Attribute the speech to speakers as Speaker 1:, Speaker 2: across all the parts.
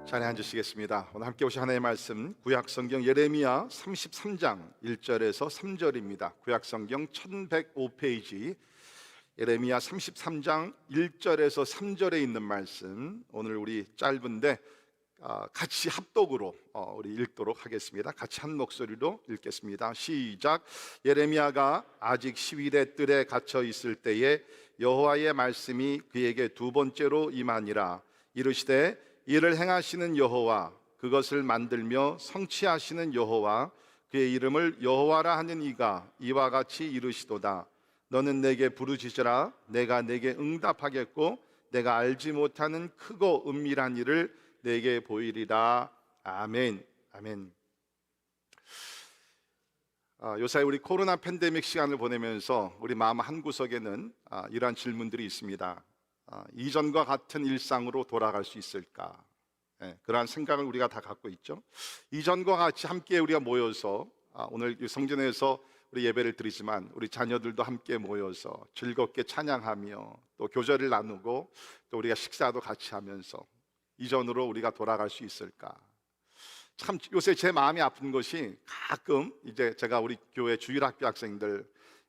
Speaker 1: 자리에 앉으시겠습니다. 오늘 함께 오신 하나님의 말씀 구약 성경 예레미야 33장 1절에서 3절입니다. 구약 성경 1105페이지 예레미야 33장 1절에서 3절에 있는 말씀, 오늘 우리 짧은데 같이 합독으로 우리 읽도록 하겠습니다. 같이 한 목소리로 읽겠습니다. 시작. 예레미야가 아직 시위대 뜰에 갇혀 있을 때에 여호와의 말씀이 그에게 두 번째로 임하니라. 이르시되 이를 행하시는 여호와, 그것을 만들며 성취하시는 여호와, 그의 이름을 여호와라 하는 이가 이와 같이 이르시도다. 너는 내게 부르짖으라. 내가 내게 응답하겠고 내가 알지 못하는 크고 은밀한 일을 내게 보이리라. 아멘. 아멘. 요새 우리 코로나 팬데믹 시간을 보내면서 우리 마음 한구석에는 이러한 질문들이 있습니다. 이전과 같은 일상으로 돌아갈 수 있을까? 그러한 생각을 우리가 다 갖고 있죠. 이전과 같이 함께 우리가 모여서 오늘 성전에서 우리 예배를 드리지만 우리 자녀들도 함께 모여서 즐겁게 찬양하며 또 교제를 나누고 또 우리가 식사도 같이 하면서 이전으로 우리가 돌아갈 수 있을까? 참 요새 제 마음이 아픈 것이 가끔 이제 제가 우리 교회 주일학교 학생들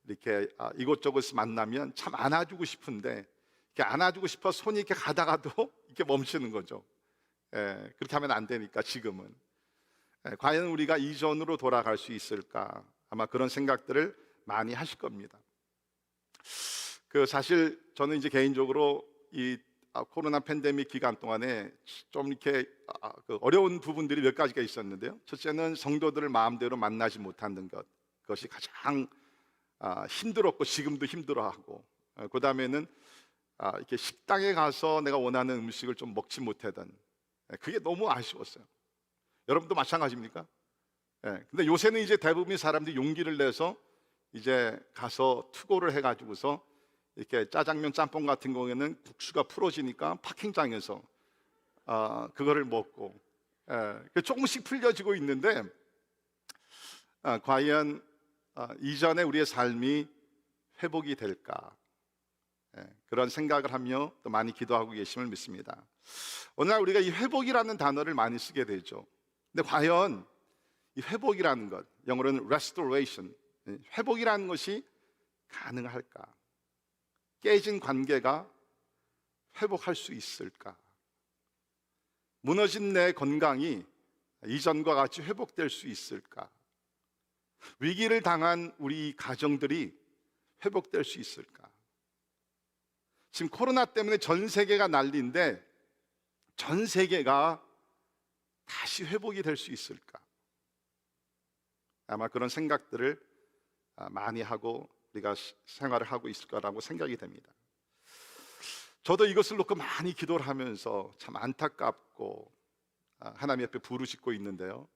Speaker 1: 이렇게 이곳저곳 만나면 참 안아주고 싶은데 이렇게 안아주고 싶어 손이 이렇게 가다가도 이렇게 멈추는 거죠. 그렇게 하면 안 되니까 지금은 과연 우리가 이전으로 돌아갈 수 있을까? 아마 그런 생각들을 많이 하실 겁니다. 사실 저는 이제 개인적으로 이 코로나 팬데믹 기간 동안에 좀 이렇게 어려운 부분들이 몇 가지가 있었는데요. 첫째는 성도들을 마음대로 만나지 못하는 것, 그것이 가장 힘들었고 지금도 힘들어하고, 그 다음에는 이렇게 식당에 가서 내가 원하는 음식을 좀 먹지 못하던, 그게 너무 아쉬웠어요. 여러분도 마찬가지입니까? 근데 요새는 이제 대부분의 사람들이 용기를 내서 이제 가서 투고를 해가지고서 이렇게 짜장면, 짬뽕 같은 경우에는 국수가 풀어지니까 파킹장에서 그거를 먹고, 조금씩 풀려지고 있는데 과연 이전에 우리의 삶이 회복이 될까? 그런 생각을 하며 또 많이 기도하고 계심을 믿습니다. 오늘날 우리가 이 회복이라는 단어를 많이 쓰게 되죠. 근데 과연 이 회복이라는 것, 영어로는 restoration, 회복이라는 것이 가능할까? 깨진 관계가 회복할 수 있을까? 무너진 내 건강이 이전과 같이 회복될 수 있을까? 위기를 당한 우리 가정들이 회복될 수 있을까? 지금 코로나 때문에 전 세계가 난리인데 전 세계가 다시 회복이 될 수 있을까? 아마 그런 생각들을 많이 하고 우리가 생활을 하고 있을 거라고 생각이 됩니다. 저도 이것을 놓고 많이 기도를 하면서 참 안타깝고 하나님 앞에 부르짖고 있는데요.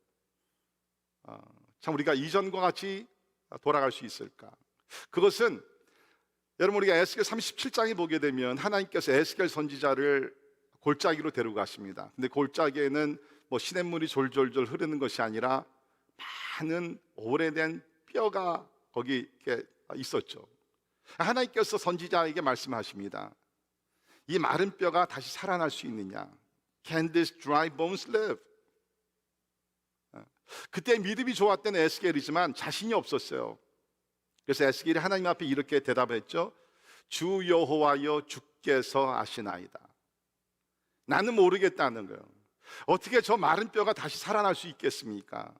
Speaker 1: 참 우리가 이전과 같이 돌아갈 수 있을까? 그것은 여러분, 우리가 에스겔 37장에 보게 되면 하나님께서 에스겔 선지자를 골짜기로 데려가십니다. 근데 골짜기에는 뭐 시냇물이 졸졸졸 흐르는 것이 아니라 많은 오래된 뼈가 거기 이렇게 있었죠. 하나님께서 선지자에게 말씀하십니다. 이 마른 뼈가 다시 살아날 수 있느냐? Can these dry bones live? 그때 믿음이 좋았던 에스겔이지만 자신이 없었어요. 그래서 에스겔이 하나님 앞에 이렇게 대답했죠. 주 여호와여, 주께서 아시나이다. 나는 모르겠다는 거예요. 어떻게 저 마른 뼈가 다시 살아날 수 있겠습니까?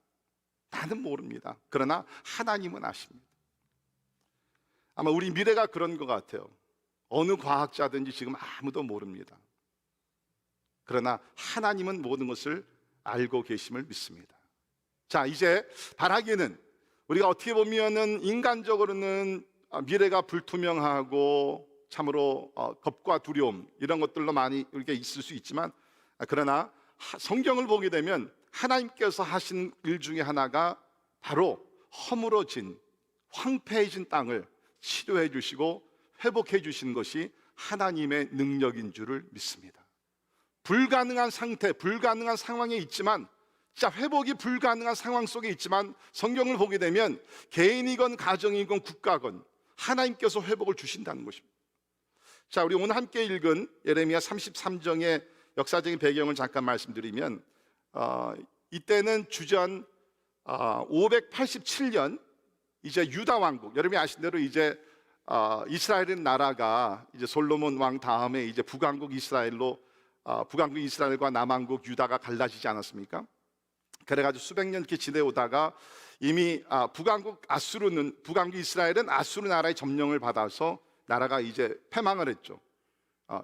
Speaker 1: 나는 모릅니다. 그러나 하나님은 아십니다. 아마 우리 미래가 그런 것 같아요. 어느 과학자든지 지금 아무도 모릅니다. 그러나 하나님은 모든 것을 알고 계심을 믿습니다. 자, 이제 바라기는 우리가 어떻게 보면은 인간적으로는 미래가 불투명하고 참으로 겁과 두려움 이런 것들로 많이 이렇게 있을 수 있지만, 그러나 성경을 보게 되면 하나님께서 하신 일 중에 하나가 바로 허물어진 황폐해진 땅을 치료해 주시고 회복해 주시는 것이 하나님의 능력인 줄을 믿습니다. 불가능한 상태, 불가능한 상황에 있지만, 진짜 회복이 불가능한 상황 속에 있지만 성경을 보게 되면 개인이건 가정이건 국가건 하나님께서 회복을 주신다는 것입니다. 자, 우리 오늘 함께 읽은 예레미야 33장의 역사적인 배경을 잠깐 말씀드리면 이때는 주전 587년 이제 유다 왕국, 여러분이 아신 대로 이제 이스라엘은 나라가 이제 솔로몬 왕 다음에 이제 북왕국 이스라엘로 북왕국 이스라엘과 남왕국 유다가 갈라지지 않았습니까? 그래가지고 수백 년 이렇게 지내오다가 이미 북왕국 이스라엘은 아수르 나라의 점령을 받아서 나라가 이제 패망을 했죠.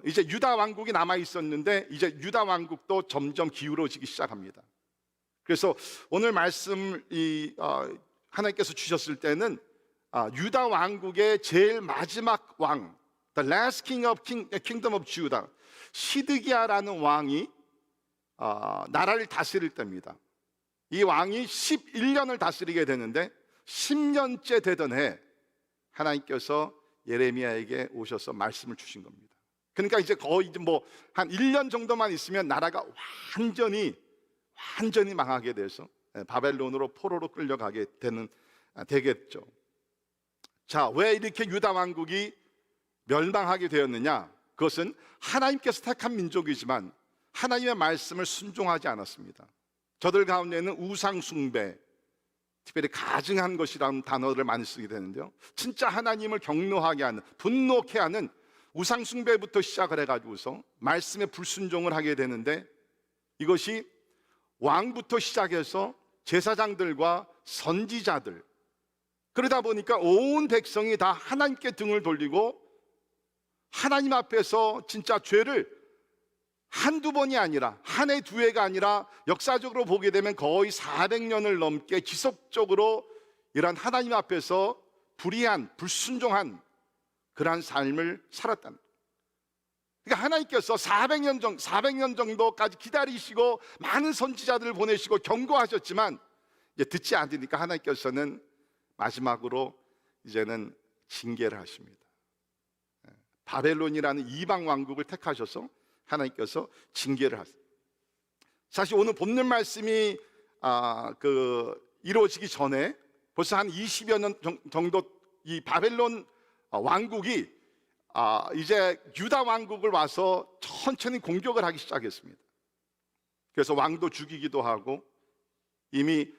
Speaker 1: 이제 유다 왕국이 남아 있었는데 이제 유다 왕국도 점점 기울어지기 시작합니다. 그래서 오늘 말씀 하나님께서 주셨을 때는 유다 왕국의 제일 마지막 왕, the last king of kingdom of Judah, 시드기야라는 왕이 나라를 다스릴 때입니다. 이 왕이 11년을 다스리게 되는데 10년째 되던 해 하나님께서 예레미야에게 오셔서 말씀을 주신 겁니다. 그러니까 이제 거의 한 1년 정도만 있으면 나라가 완전히 망하게 돼서 바벨론으로 포로로 끌려가게 되겠죠. 자, 왜 이렇게 유다 왕국이 멸망하게 되었느냐? 그것은 하나님께서 택한 민족이지만 하나님의 말씀을 순종하지 않았습니다. 저들 가운데는 우상 숭배, 특별히 가증한 것이라는 단어를 많이 쓰게 되는데요, 진짜 하나님을 경노하게 하는, 분노케 하는 우상 숭배부터 시작을 해가지고서 말씀에 불순종을 하게 되는데, 이것이 왕부터 시작해서 제사장들과 선지자들, 그러다 보니까 온 백성이 다 하나님께 등을 돌리고 하나님 앞에서 진짜 죄를 한두 번이 아니라 한 해 두 해가 아니라 역사적으로 보게 되면 거의 400년을 넘게 지속적으로 이러한 하나님 앞에서 불의한, 불순종한 그러한 삶을 살았다는 거예요. 그러니까 하나님께서 400년 정도까지 기다리시고 많은 선지자들을 보내시고 경고하셨지만 이제 듣지 않으니까 하나님께서는 마지막으로 이제는 징계를 하십니다. 바벨론이라는 이방 왕국을 택하셔서 하나님께서 징계를 하세요. 사실 오늘 본문 말씀이 이루어지기 전에 벌써 한 20여 년 정도 이 바벨론 왕국이 이제 유다 왕국을 와서 천천히 공격을 하기 시작했습니다. 그래서 왕도 죽이기도 하고, 이미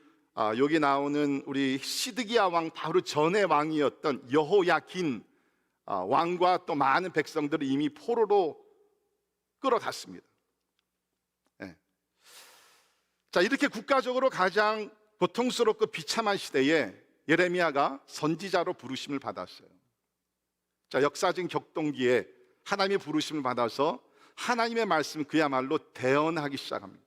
Speaker 1: 여기 나오는 우리 시드기야 왕 바로 전의 왕이었던 여호야긴 왕과 또 많은 백성들을 이미 포로로 끌어갔습니다. 네. 자, 이렇게 국가적으로 가장 고통스럽고 비참한 시대에 예레미야가 선지자로 부르심을 받았어요. 자, 역사적인 격동기에 하나님의 부르심을 받아서 하나님의 말씀 그야말로 대언하기 시작합니다.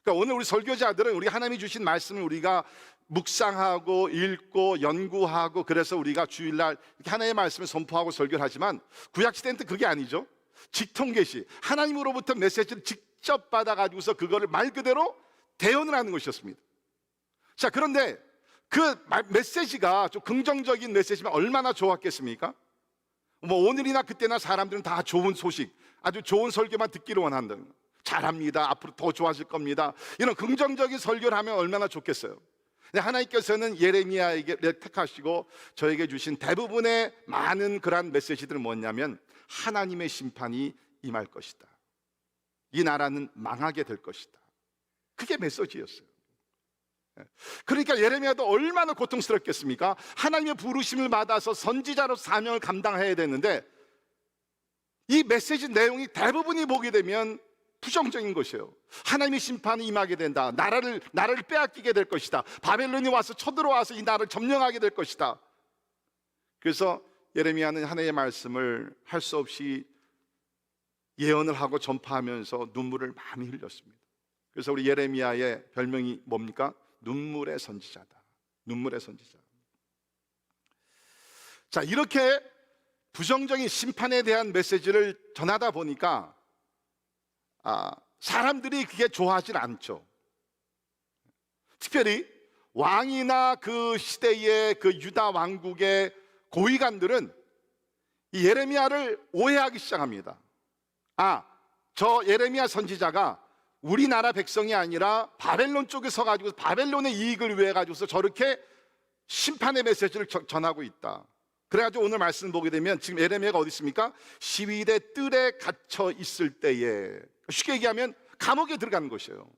Speaker 1: 그러니까 오늘 우리 설교자들은 우리 하나님이 주신 말씀을 우리가 묵상하고 읽고 연구하고, 그래서 우리가 주일날 이렇게 하나님의 말씀을 선포하고 설교를 하지만 구약시대는 그게 아니죠. 직통계시, 하나님으로부터 메시지를 직접 받아가지고서 그거를 말 그대로 대언을 하는 것이었습니다. 자, 그런데 그 메시지가 좀 긍정적인 메시지면 얼마나 좋았겠습니까? 오늘이나 그때나 사람들은 다 좋은 소식, 아주 좋은 설교만 듣기를 원한다는 거예요. 잘합니다, 앞으로 더 좋아질 겁니다, 이런 긍정적인 설교를 하면 얼마나 좋겠어요. 근데 하나님께서는 예레미야에게 택하시고 저에게 주신 대부분의 많은 그러한 메시지들은 뭐냐면 하나님의 심판이 임할 것이다, 이 나라는 망하게 될 것이다, 그게 메시지였어요. 그러니까 예레미야도 얼마나 고통스럽겠습니까? 하나님의 부르심을 받아서 선지자로 사명을 감당해야 되는데 이 메시지 내용이 대부분이 보게 되면 부정적인 것이에요. 하나님의 심판이 임하게 된다, 나라를 빼앗기게 될 것이다, 바벨론이 와서 쳐들어와서 이 나라를 점령하게 될 것이다. 그래서 예레미야는 하나님의 말씀을 할 수 없이 예언을 하고 전파하면서 눈물을 많이 흘렸습니다. 그래서 우리 예레미야의 별명이 뭡니까? 눈물의 선지자다. 눈물의 선지자. 자, 이렇게 부정적인 심판에 대한 메시지를 전하다 보니까 사람들이 그게 좋아하질 않죠. 특별히 왕이나 그 시대의 그 유다 왕국의 고위관들은 이 예레미야를 오해하기 시작합니다. 저 예레미야 선지자가 우리나라 백성이 아니라 바벨론 쪽에 서가지고 바벨론의 이익을 위해 가지고서 저렇게 심판의 메시지를 전하고 있다. 그래가지고 오늘 말씀 보게 되면 지금 예레미야가 어디 있습니까? 시위대 뜰에 갇혀 있을 때에 쉽게 얘기하면 감옥에 들어가는 것이에요.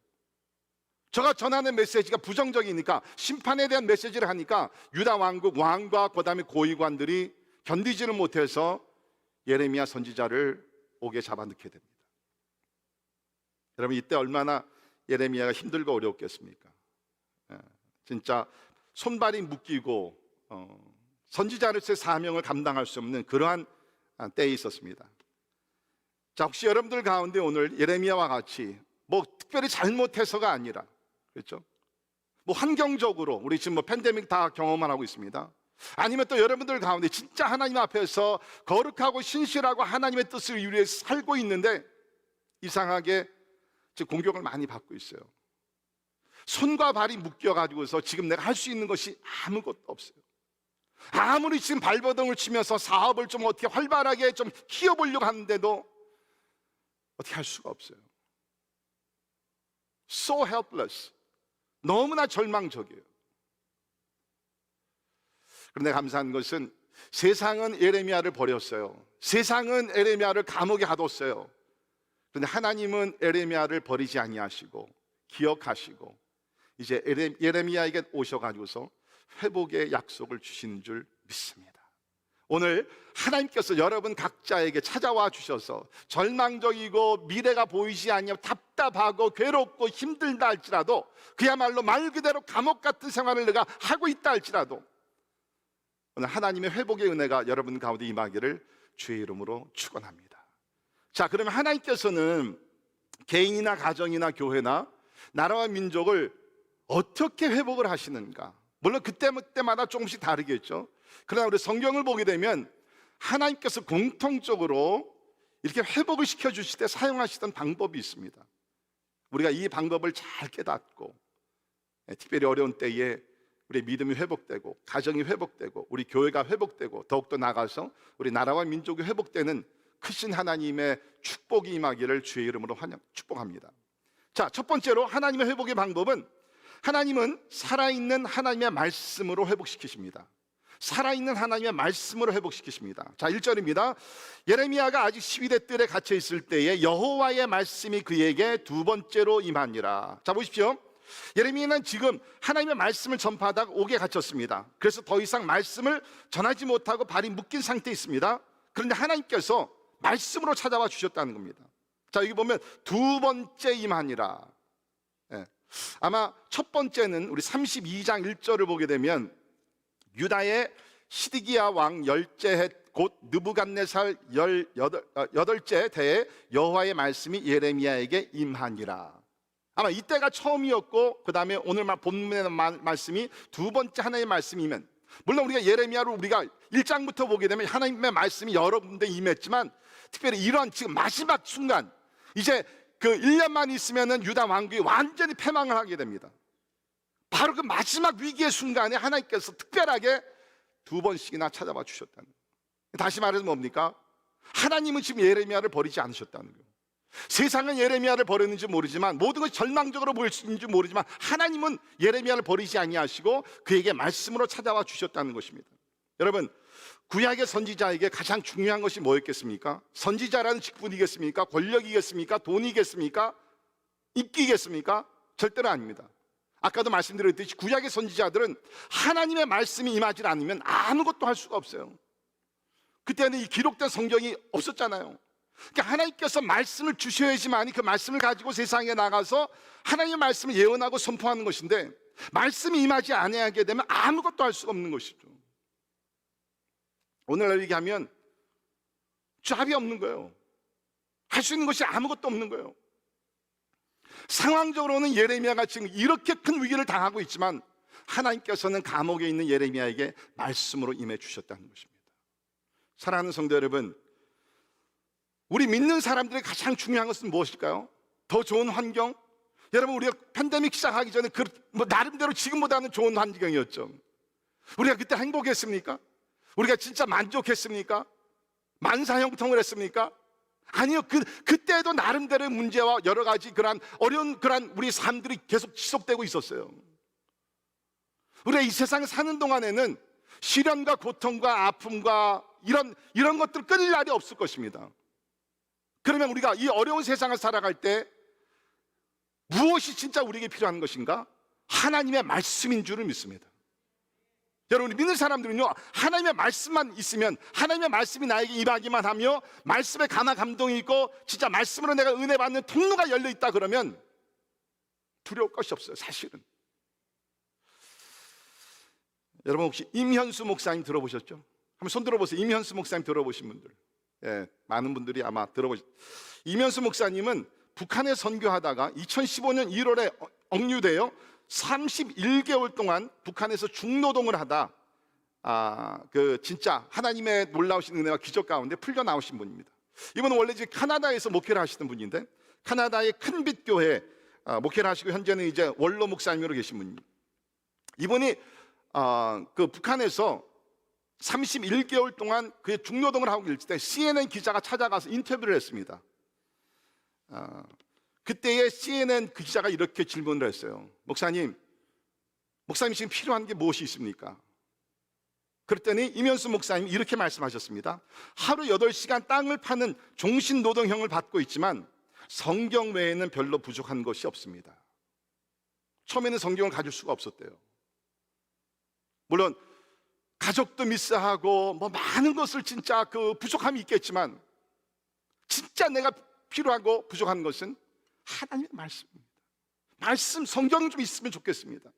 Speaker 1: 제가 전하는 메시지가 부정적이니까, 심판에 대한 메시지를 하니까 유다 왕국 왕과 그다음에 고위관들이 견디지를 못해서 예레미야 선지자를 옥에 잡아넣게 됩니다. 여러분, 이때 얼마나 예레미야가 힘들고 어려웠겠습니까? 진짜 손발이 묶이고 선지자로서의 사명을 감당할 수 없는 그러한 때에 있었습니다. 자, 혹시 여러분들 가운데 오늘 예레미야와 같이 뭐 특별히 잘못해서가 아니라, 그렇죠? 뭐 환경적으로 우리 지금 뭐 팬데믹 다 경험을 하고 있습니다. 아니면 또 여러분들 가운데 진짜 하나님 앞에서 거룩하고 신실하고 하나님의 뜻을 위해서 살고 있는데 이상하게 지금 공격을 많이 받고 있어요. 손과 발이 묶여가지고서 지금 내가 할 수 있는 것이 아무것도 없어요. 아무리 지금 발버둥을 치면서 사업을 좀 어떻게 활발하게 좀 키워보려고 하는데도 어떻게 할 수가 없어요. So helpless. 너무나 절망적이에요. 그런데 감사한 것은 세상은 예레미야를 버렸어요. 세상은 예레미야를 감옥에 가뒀어요. 그런데 하나님은 예레미야를 버리지 아니하시고 기억하시고 이제 예레미야에게 오셔가지고서 회복의 약속을 주시는 줄 믿습니다. 오늘 하나님께서 여러분 각자에게 찾아와 주셔서 절망적이고 미래가 보이지 않냐 답답하고 괴롭고 힘들다 할지라도, 그야말로 말 그대로 감옥 같은 생활을 내가 하고 있다 할지라도 오늘 하나님의 회복의 은혜가 여러분 가운데 임하기를 주의 이름으로 축원합니다. 자, 그러면 하나님께서는 개인이나 가정이나 교회나 나라와 민족을 어떻게 회복을 하시는가? 물론 그때마다 조금씩 다르겠죠. 그러나 우리 성경을 보게 되면 하나님께서 공통적으로 이렇게 회복을 시켜주실 때 사용하시던 방법이 있습니다. 우리가 이 방법을 잘 깨닫고 특별히 어려운 때에 우리 믿음이 회복되고 가정이 회복되고 우리 교회가 회복되고 더욱더 나아가서 우리 나라와 민족이 회복되는 크신 하나님의 축복이 임하기를 주의 이름으로 축복합니다. 자, 첫 번째로 하나님의 회복의 방법은, 하나님은 살아있는 하나님의 말씀으로 회복시키십니다. 살아있는 하나님의 말씀으로 회복시키십니다. 자, 1절입니다. 예레미야가 아직 시위대 뜰에 갇혀 있을 때에 여호와의 말씀이 그에게 두 번째로 임하니라. 자, 보십시오. 예레미야는 지금 하나님의 말씀을 전파하다가 옥에 갇혔습니다. 그래서 더 이상 말씀을 전하지 못하고 발이 묶인 상태에 있습니다. 그런데 하나님께서 말씀으로 찾아와 주셨다는 겁니다. 자, 여기 보면 두 번째 임하니라. 아마 첫 번째는 우리 32장 1절을 보게 되면 유다의 시드기야 왕 열째 해 곧 느부갓네살 18째 대에 여호와의 말씀이 예레미야에게 임하니라. 아마 이때가 처음이었고 그 다음에 오늘 본문의 말씀이 두 번째 하나님의 말씀이면, 물론 우리가 예레미야를 우리가 1장부터 보게 되면 하나님의 말씀이 여러 군데 임했지만 특별히 이런 지금 마지막 순간, 이제 그 1년만 있으면은 유다 왕국이 완전히 패망을 하게 됩니다. 바로 그 마지막 위기의 순간에 하나님께서 특별하게 두 번씩이나 찾아와 주셨다는 거예요. 다시 말해서 뭡니까? 하나님은 지금 예레미야를 버리지 않으셨다는 거예요. 세상은 예레미야를 버렸는지 모르지만, 모든 것이 절망적으로 보일 수 있는지 모르지만 하나님은 예레미야를 버리지 아니하시고 그에게 말씀으로 찾아와 주셨다는 것입니다. 여러분, 구약의 선지자에게 가장 중요한 것이 뭐였겠습니까? 선지자라는 직분이겠습니까? 권력이겠습니까? 돈이겠습니까? 인기겠습니까? 절대로 아닙니다. 아까도 말씀드렸듯이 구약의 선지자들은 하나님의 말씀이 임하지 않으면 아무것도 할 수가 없어요. 그때는 이 기록된 성경이 없었잖아요. 그러니까 하나님께서 말씀을 주셔야지만 그 말씀을 가지고 세상에 나가서 하나님의 말씀을 예언하고 선포하는 것인데, 말씀이 임하지 아니하게 되면 아무것도 할 수가 없는 것이죠. 오늘날 얘기하면 답이 없는 거예요. 할 수 있는 것이 아무것도 없는 거예요. 상황적으로는 예레미야가 지금 이렇게 큰 위기를 당하고 있지만 하나님께서는 감옥에 있는 예레미야에게 말씀으로 임해 주셨다는 것입니다. 사랑하는 성도 여러분, 우리 믿는 사람들의 가장 중요한 것은 무엇일까요? 더 좋은 환경? 여러분, 우리가 팬데믹 시작하기 전에 나름대로 지금보다는 좋은 환경이었죠. 우리가 그때 행복했습니까? 우리가 진짜 만족했습니까? 만사형통을 했습니까? 아니요. 그때도 나름대로의 문제와 여러 가지 어려운 우리 삶들이 계속 지속되고 있었어요. 우리가 이 세상에 사는 동안에는 시련과 고통과 아픔과 이런 것들을 끊을 날이 없을 것입니다. 그러면 우리가 이 어려운 세상을 살아갈 때 무엇이 진짜 우리에게 필요한 것인가? 하나님의 말씀인 줄을 믿습니다. 여러분이 믿는 사람들은요, 하나님의 말씀만 있으면, 하나님의 말씀이 나에게 임하기만 하며 말씀에 감화 감동이 있고 진짜 말씀으로 내가 은혜 받는 통로가 열려 있다 그러면 두려울 것이 없어요. 사실은. 여러분 혹시 임현수 목사님 들어보셨죠? 한번 손 들어보세요. 임현수 목사님 들어보신 분들. 예, 많은 분들이 아마 들어보셨. 임현수 목사님은 북한에 선교하다가 2015년 1월에 억류되어 31개월 동안 북한에서 중노동을 하다 진짜 하나님의 놀라우신 은혜와 기적 가운데 풀려 나오신 분입니다. 이분은 원래 이제 카나다에서 목회를 하시던 분인데, 카나다의 큰빛 교회 목회를 하시고 현재는 이제 원로 목사님으로 계신 분입니다. 이분이 북한에서 31개월 동안 그의 중노동을 하고 있을 때 CNN 기자가 찾아가서 인터뷰를 했습니다. 그때에 CNN 그 기자가 이렇게 질문을 했어요. 목사님 지금 필요한 게 무엇이 있습니까? 그랬더니 임현수 목사님이 이렇게 말씀하셨습니다. 하루 8시간 땅을 파는 종신노동형을 받고 있지만 성경 외에는 별로 부족한 것이 없습니다. 처음에는 성경을 가질 수가 없었대요. 물론 가족도 미스하고 뭐 많은 것을 진짜 부족함이 있겠지만 진짜 내가 필요하고 부족한 것은 하나님의 말씀입니다. 말씀, 성경 좀 있으면 좋겠습니다.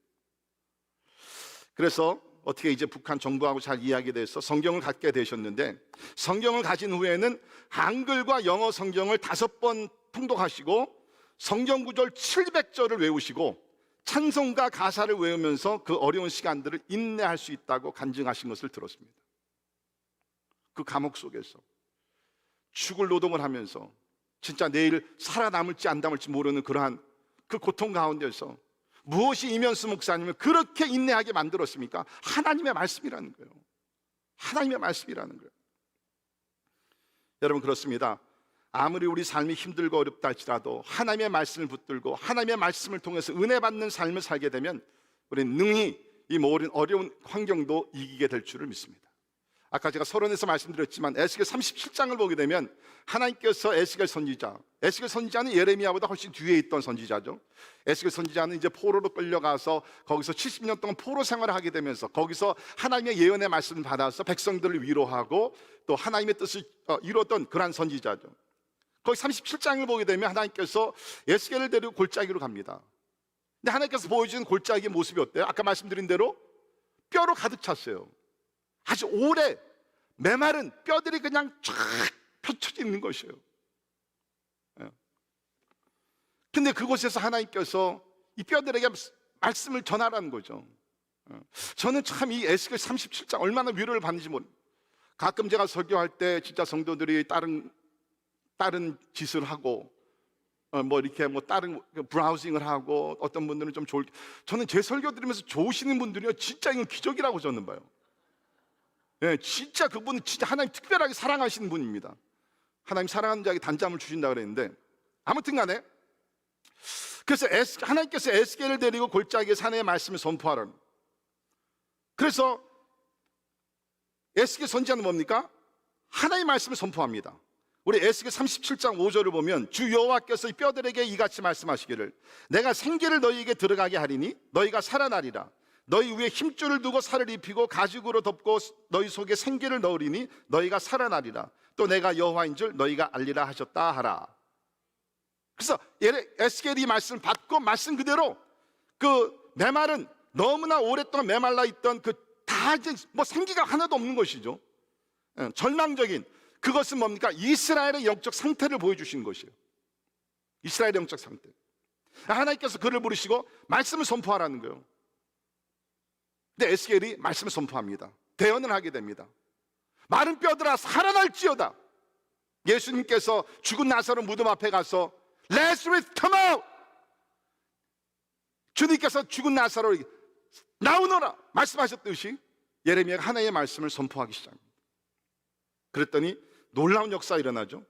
Speaker 1: 그래서 어떻게 이제 북한 정부하고 잘 이야기돼서 성경을 갖게 되셨는데, 성경을 가진 후에는 한글과 영어 성경을 5번 통독하시고 성경 구절 700절을 외우시고 찬송가 가사를 외우면서 그 어려운 시간들을 인내할 수 있다고 간증하신 것을 들었습니다. 그 감옥 속에서 죽을 노동을 하면서 진짜 내일 살아남을지 안 남을지 모르는 그러한 그 고통 가운데서 무엇이 임현수 목사님을 그렇게 인내하게 만들었습니까? 하나님의 말씀이라는 거예요. 하나님의 말씀이라는 거예요. 여러분 그렇습니다. 아무리 우리 삶이 힘들고 어렵다 할지라도 하나님의 말씀을 붙들고 하나님의 말씀을 통해서 은혜 받는 삶을 살게 되면 우리는 능히 이 모든 어려운 환경도 이기게 될 줄을 믿습니다. 아까 제가 서론에서 말씀드렸지만 에스겔 37장을 보게 되면 하나님께서 에스겔 선지자는 예레미야보다 훨씬 뒤에 있던 선지자죠. 에스겔 선지자는 이제 포로로 끌려가서 거기서 70년 동안 포로 생활을 하게 되면서 거기서 하나님의 예언의 말씀을 받아서 백성들을 위로하고 또 하나님의 뜻을 이루었던 그러한 선지자죠. 거기 37장을 보게 되면 하나님께서 에스겔을 데리고 골짜기로 갑니다. 근데 하나님께서 보여주는 골짜기의 모습이 어때요? 아까 말씀드린 대로 뼈로 가득 찼어요. 아주 오래 메마른 뼈들이 그냥 쫙 펼쳐져 있는 것이에요. 근데 그곳에서 하나님께서 이 뼈들에게 말씀을 전하라는 거죠. 저는 참 이 에스겔 37장 얼마나 위로를 받는지 모릅니다. 가끔 제가 설교할 때 진짜 성도들이 다른 짓을 하고 다른 브라우징을 하고 어떤 분들은 좀 저는 제 설교 들으면서 좋으시는 분들이요 진짜 이건 기적이라고 저는 봐요. 진짜 그분은 진짜 하나님 특별하게 사랑하시는 분입니다. 하나님 사랑하는 자에게 단잠을 주신다 그랬는데, 아무튼 간에 그래서 하나님께서 에스겔을 데리고 골짜기의 산의 말씀을 선포하라. 그래서 에스겔 선지자는 뭡니까? 하나님의 말씀을 선포합니다. 우리 에스겔 37장 5절을 보면 주 여호와께서 이 뼈들에게 이같이 말씀하시기를 내가 생기를 너희에게 들어가게 하리니 너희가 살아나리라. 너희 위에 힘줄을 두고 살을 입히고 가죽으로 덮고 너희 속에 생기를 넣으리니 너희가 살아나리라. 또 내가 여호와인 줄 너희가 알리라 하셨다 하라. 그래서 에스겔이 말씀을 받고 말씀 그대로 그 메마른 너무나 오랫동안 메말라 있던 다 이제 생기가 하나도 없는 것이죠. 절망적인 그것은 뭡니까? 이스라엘의 영적 상태를 보여주신 것이에요. 이스라엘의 영적 상태. 하나님께서 그를 부르시고 말씀을 선포하라는 거예요. 근데 에스겔이 말씀을 선포합니다. 대언을 하게 됩니다. 마른 뼈들아 살아날지어다. 예수님께서 죽은 나사로 무덤 앞에 가서 Lazarus come out. 주님께서 죽은 나사로 나오너라 말씀하셨듯이 예레미야가 하나님의 말씀을 선포하기 시작합니다. 그랬더니 놀라운 역사가 일어나죠.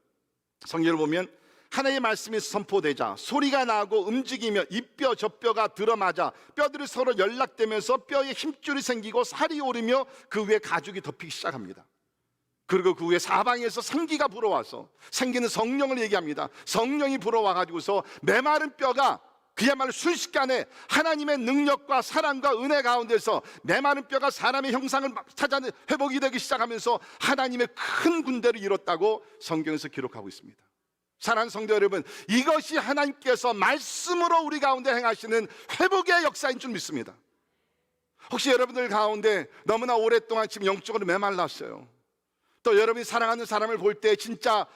Speaker 1: 성경을 보면 하나님의 말씀이 선포되자 소리가 나고 움직이며 이 뼈 저 뼈가 들어맞아 뼈들이 서로 연락되면서 뼈에 힘줄이 생기고 살이 오르며 그 위에 가죽이 덮이기 시작합니다. 그리고 그 후에 사방에서 생기가 불어와서, 생기는 성령을 얘기합니다. 성령이 불어와가지고서 메마른 뼈가 그야말로 순식간에 하나님의 능력과 사랑과 은혜 가운데서 메마른 뼈가 사람의 형상을 찾아 회복이 되기 시작하면서 하나님의 큰 군대를 이뤘다고 성경에서 기록하고 있습니다. 사랑하는 성도 여러분, 이것이 하나님께서 말씀으로 우리 가운데 행하시는 회복의 역사인 줄 믿습니다. 혹시 여러분들 가운데 너무나 오랫동안 지금 영적으로 메말랐어요. 또 여러분이 사랑하는 사람을 볼 때 진짜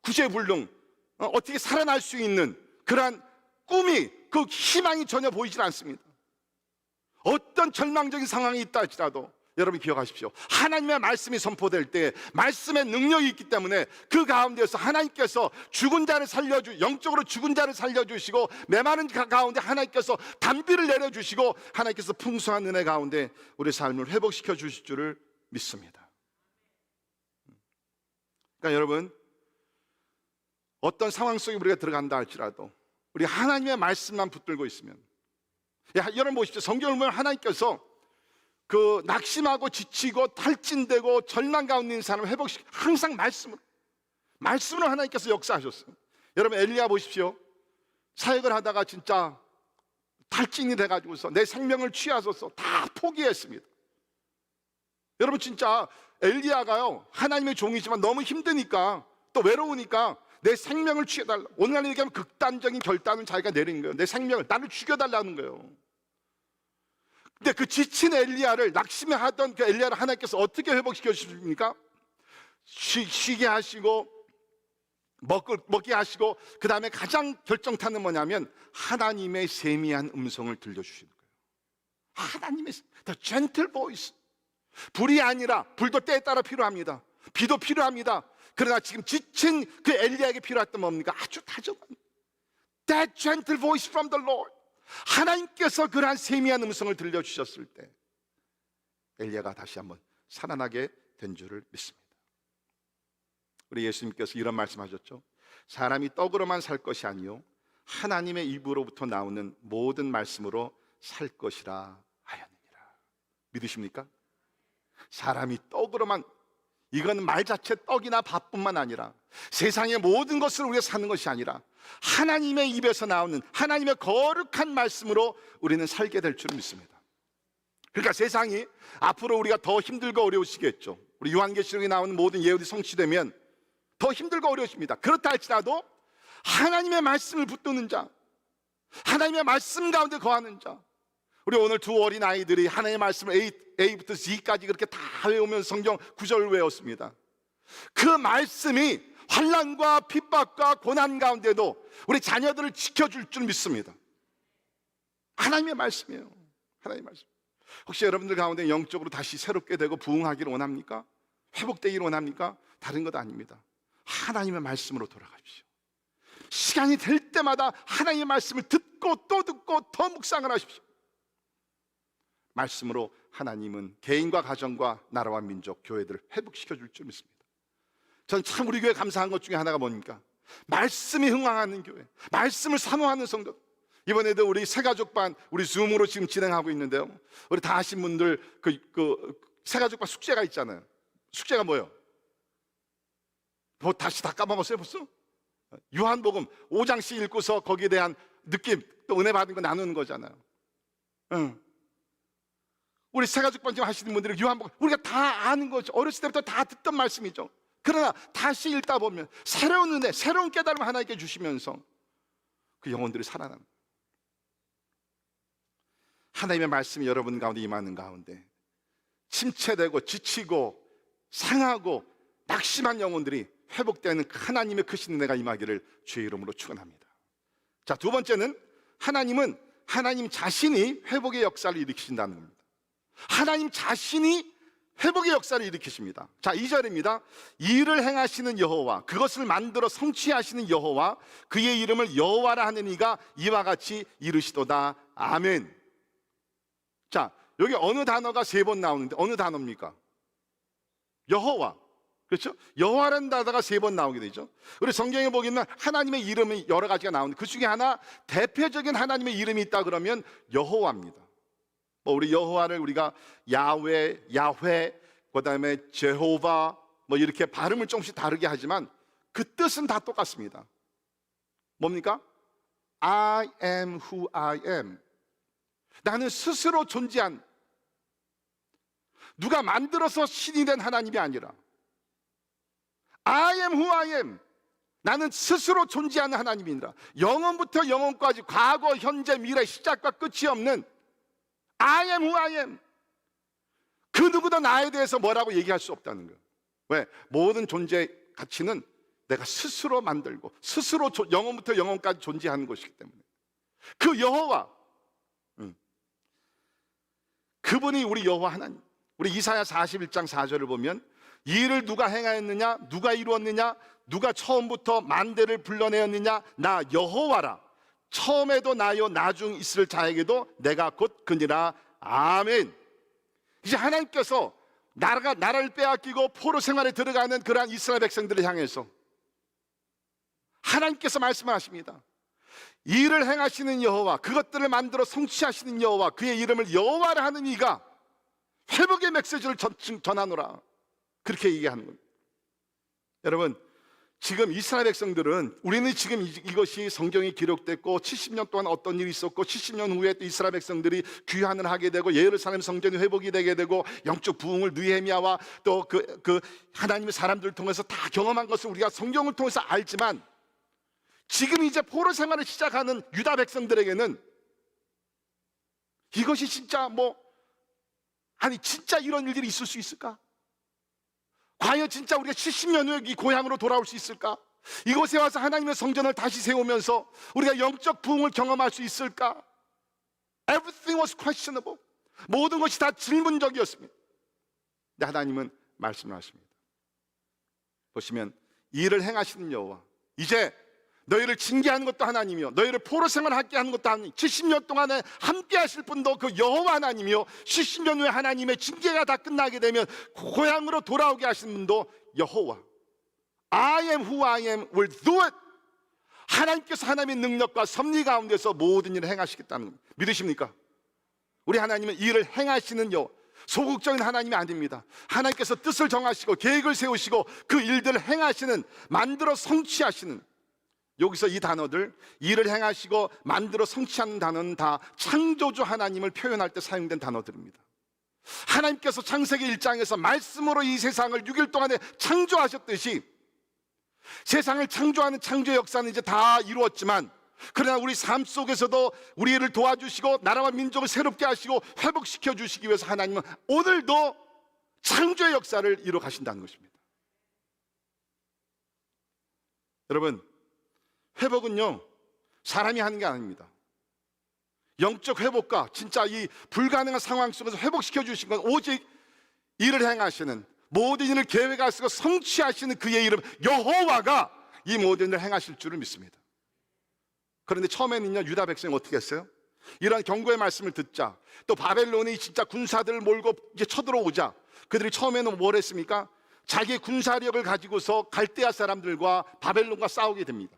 Speaker 1: 구제불능, 어떻게 살아날 수 있는 그러한 꿈이, 그 희망이 전혀 보이질 않습니다. 어떤 절망적인 상황이 있다 할지라도 여러분 기억하십시오. 하나님의 말씀이 선포될 때 말씀의 능력이 있기 때문에 그 가운데서 하나님께서 죽은 자를 영적으로 죽은 자를 살려주시고 메마른 가운데 하나님께서 단비를 내려주시고 하나님께서 풍성한 은혜 가운데 우리 삶을 회복시켜 주실 줄을 믿습니다. 그러니까 여러분, 어떤 상황 속에 우리가 들어간다 할지라도 우리 하나님의 말씀만 붙들고 있으면, 여러분 보십시오. 성경을 보면 하나님께서 그 낙심하고 지치고 탈진되고 절망 가운데 있는 사람을 회복시키고 항상 말씀으로 하나님께서 역사하셨어요. 여러분 엘리야 보십시오. 사역을 하다가 진짜 탈진이 돼가지고서 내 생명을 취하소서 다 포기했습니다. 여러분 진짜 엘리야가요, 하나님의 종이지만 너무 힘드니까 또 외로우니까 내 생명을 취해달라. 오늘날 얘기하면 극단적인 결단을 자기가 내리는 거예요. 내 생명을, 나를 죽여달라는 거예요. 근데 그 지친 엘리야를, 낙심해 하던 그 엘리야를 하나님께서 어떻게 회복시켜 주십니까? 쉬게 하시고 먹게 하시고, 그 다음에 가장 결정타는 뭐냐면 하나님의 세미한 음성을 들려주시는 거예요. 하나님의 the gentle voice. 불이 아니라, 불도 때에 따라 필요합니다. 비도 필요합니다. 그러나 지금 지친 그 엘리야에게 필요했던 뭡니까? 아주 다정한 that gentle voice from the Lord. 하나님께서 그러한 세미한 음성을 들려주셨을 때 엘리야가 다시 한번 살아나게 된 줄을 믿습니다. 우리 예수님께서 이런 말씀하셨죠. 사람이 떡으로만 살 것이 아니요 하나님의 입으로부터 나오는 모든 말씀으로 살 것이라 하였느니라. 믿으십니까? 사람이 떡으로만, 이건 말 자체 떡이나 밥뿐만 아니라 세상의 모든 것을 우리가 사는 것이 아니라 하나님의 입에서 나오는 하나님의 거룩한 말씀으로 우리는 살게 될 줄 믿습니다. 그러니까 세상이 앞으로 우리가 더 힘들고 어려우시겠죠. 우리 요한계시록에 나오는 모든 예언이 성취되면 더 힘들고 어려우십니다. 그렇다 할지라도 하나님의 말씀을 붙드는 자, 하나님의 말씀 가운데 거하는 자, 우리 오늘 두 어린 아이들이 하나님의 말씀을 A부터 Z까지 그렇게 다 외우면서 성경 구절을 외웠습니다. 그 말씀이 환난과 핍박과 고난 가운데도 우리 자녀들을 지켜줄 줄 믿습니다. 하나님의 말씀이에요. 하나님의 말씀. 혹시 여러분들 가운데 영적으로 다시 새롭게 되고 부흥하기를 원합니까? 회복되기를 원합니까? 다른 것 아닙니다. 하나님의 말씀으로 돌아가십시오. 시간이 될 때마다 하나님의 말씀을 듣고 또 듣고 더 묵상을 하십시오. 말씀으로 하나님은 개인과 가정과 나라와 민족, 교회들을 회복시켜 줄 줄 믿습니다. 전 참 우리 교회 감사한 것 중에 하나가 뭡니까? 말씀이 흥황하는 교회, 말씀을 사모하는 성도. 이번에도 우리 새가족반 우리 줌으로 지금 진행하고 있는데요, 우리 다 아신 분들 그 새가족반 숙제가 있잖아요. 숙제가 뭐예요? 뭐 다시 다 까먹었어요 벌써? 요한복음 5장씩 읽고서 거기에 대한 느낌, 또 은혜 받은 거 나누는 거잖아요. 우리 새가족반 지금 하시는 분들이 요한복음 우리가 다 아는 거죠. 어렸을 때부터 다 듣던 말씀이죠. 그러나 다시 읽다 보면 새로운 은혜, 새로운 깨달음을 하나님께 주시면서 그 영혼들이 살아나는, 하나님의 말씀이 여러분 가운데 임하는 가운데 침체되고 지치고 상하고 낙심한 영혼들이 회복되는 하나님의 크신 은혜가 임하기를 주의 이름으로 축원합니다. 자, 두 번째는 하나님은 하나님 자신이 회복의 역사를 일으키신다는 겁니다. 하나님 자신이 회복의 역사를 일으키십니다. 자, 2절입니다. 일을 행하시는 여호와, 그것을 만들어 성취하시는 여호와, 그의 이름을 여호와라 하는 이가 이와 같이 이르시도다. 아멘. 자, 여기 어느 단어가 세 번 나오는데 어느 단어입니까? 여호와. 그렇죠? 여호와라는 단어가 세 번 나오게 되죠. 우리 성경에 보면 하나님의 이름이 여러 가지가 나오는데 그 중에 하나, 대표적인 하나님의 이름이 있다 그러면 여호와입니다. 뭐 우리 여호와를 우리가 야훼, 그 다음에 제호바, 뭐 이렇게 발음을 조금씩 다르게 하지만 그 뜻은 다 똑같습니다. 뭡니까? I am who I am. 나는 스스로 존재한, 누가 만들어서 신이 된 하나님이 아니라 I am who I am. 나는 스스로 존재하는 하나님이니라. 영원부터 영원까지 과거, 현재, 미래, 시작과 끝이 없는 I am who I am. 그 누구도 나에 대해서 뭐라고 얘기할 수 없다는 거예요. 왜? 모든 존재의 가치는 내가 스스로 만들고 스스로 영원부터 영원까지 존재하는 것이기 때문에 그 여호와, 그분이 우리 여호와 하나님. 우리 이사야 41장 4절을 보면 이 일을 누가 행하였느냐, 누가 이루었느냐, 누가 처음부터 만대를 불러내었느냐, 나 여호와라. 처음에도 나요 나중 있을 자에게도 내가 곧 그니라. 아멘. 이제 하나님께서 나라를 빼앗기고 포로 생활에 들어가는 그러한 이스라엘 백성들을 향해서 하나님께서 말씀하십니다. 이 일을 행하시는 여호와, 그것들을 만들어 성취하시는 여호와, 그의 이름을 여호와라 하는 이가 회복의 메시지를 전하노라. 그렇게 얘기하는 겁니다. 여러분, 지금 이스라엘 백성들은, 우리는 지금 이것이 성경에 기록됐고 70년 동안 어떤 일이 있었고 70년 후에 또 이스라엘 백성들이 귀환을 하게 되고 예루살렘 성전이 회복이 되게 되고 영적 부흥을 느헤미야와 또 그 하나님의 사람들을 통해서 다 경험한 것을 우리가 성경을 통해서 알지만, 지금 이제 포로 생활을 시작하는 유다 백성들에게는 이것이 진짜 진짜 이런 일들이 있을 수 있을까? 과연 진짜 우리가 70년 후에 이 고향으로 돌아올 수 있을까? 이곳에 와서 하나님의 성전을 다시 세우면서 우리가 영적 부흥을 경험할 수 있을까? Everything was questionable. 모든 것이 다 질문적이었습니다. 근데 하나님은 말씀을 하십니다. 보시면 이 일을 행하시는 여호와, 이제 너희를 징계하는 것도 하나님이요 너희를 포로 생활하게 하는 것도 하나님, 70년 동안에 함께 하실 분도 그 여호와 하나님이요 70년 후에 하나님의 징계가 다 끝나게 되면 고향으로 돌아오게 하시는 분도 여호와. I am who I am will do it. 하나님께서 하나님의 능력과 섭리 가운데서 모든 일을 행하시겠다는 겁니다. 믿으십니까? 우리 하나님은 이 일을 행하시는 여호와, 소극적인 하나님이 아닙니다. 하나님께서 뜻을 정하시고 계획을 세우시고 그 일들을 행하시는, 만들어 성취하시는, 여기서 이 단어들, 일을 행하시고 만들어 성취하는 단어는 다 창조주 하나님을 표현할 때 사용된 단어들입니다. 하나님께서 창세기 1장에서 말씀으로 이 세상을 6일 동안에 창조하셨듯이 세상을 창조하는 창조의 역사는 이제 다 이루었지만, 그러나 우리 삶 속에서도 우리를 도와주시고 나라와 민족을 새롭게 하시고 회복시켜 주시기 위해서 하나님은 오늘도 창조의 역사를 이루어 가신다는 것입니다. 여러분, 회복은요 사람이 하는 게 아닙니다. 영적 회복과 진짜 이 불가능한 상황 속에서 회복시켜 주신 건 오직 일을 행하시는, 모든 일을 계획하시고 성취하시는 그의 이름 여호와가 이 모든 일을 행하실 줄을 믿습니다. 그런데 처음에는요 유다 백성이 어떻게 했어요? 이런 경고의 말씀을 듣자, 또 바벨론이 진짜 군사들을 몰고 이제 쳐들어오자 그들이 처음에는 뭘 했습니까? 자기의 군사력을 가지고서 갈대아 사람들과 바벨론과 싸우게 됩니다.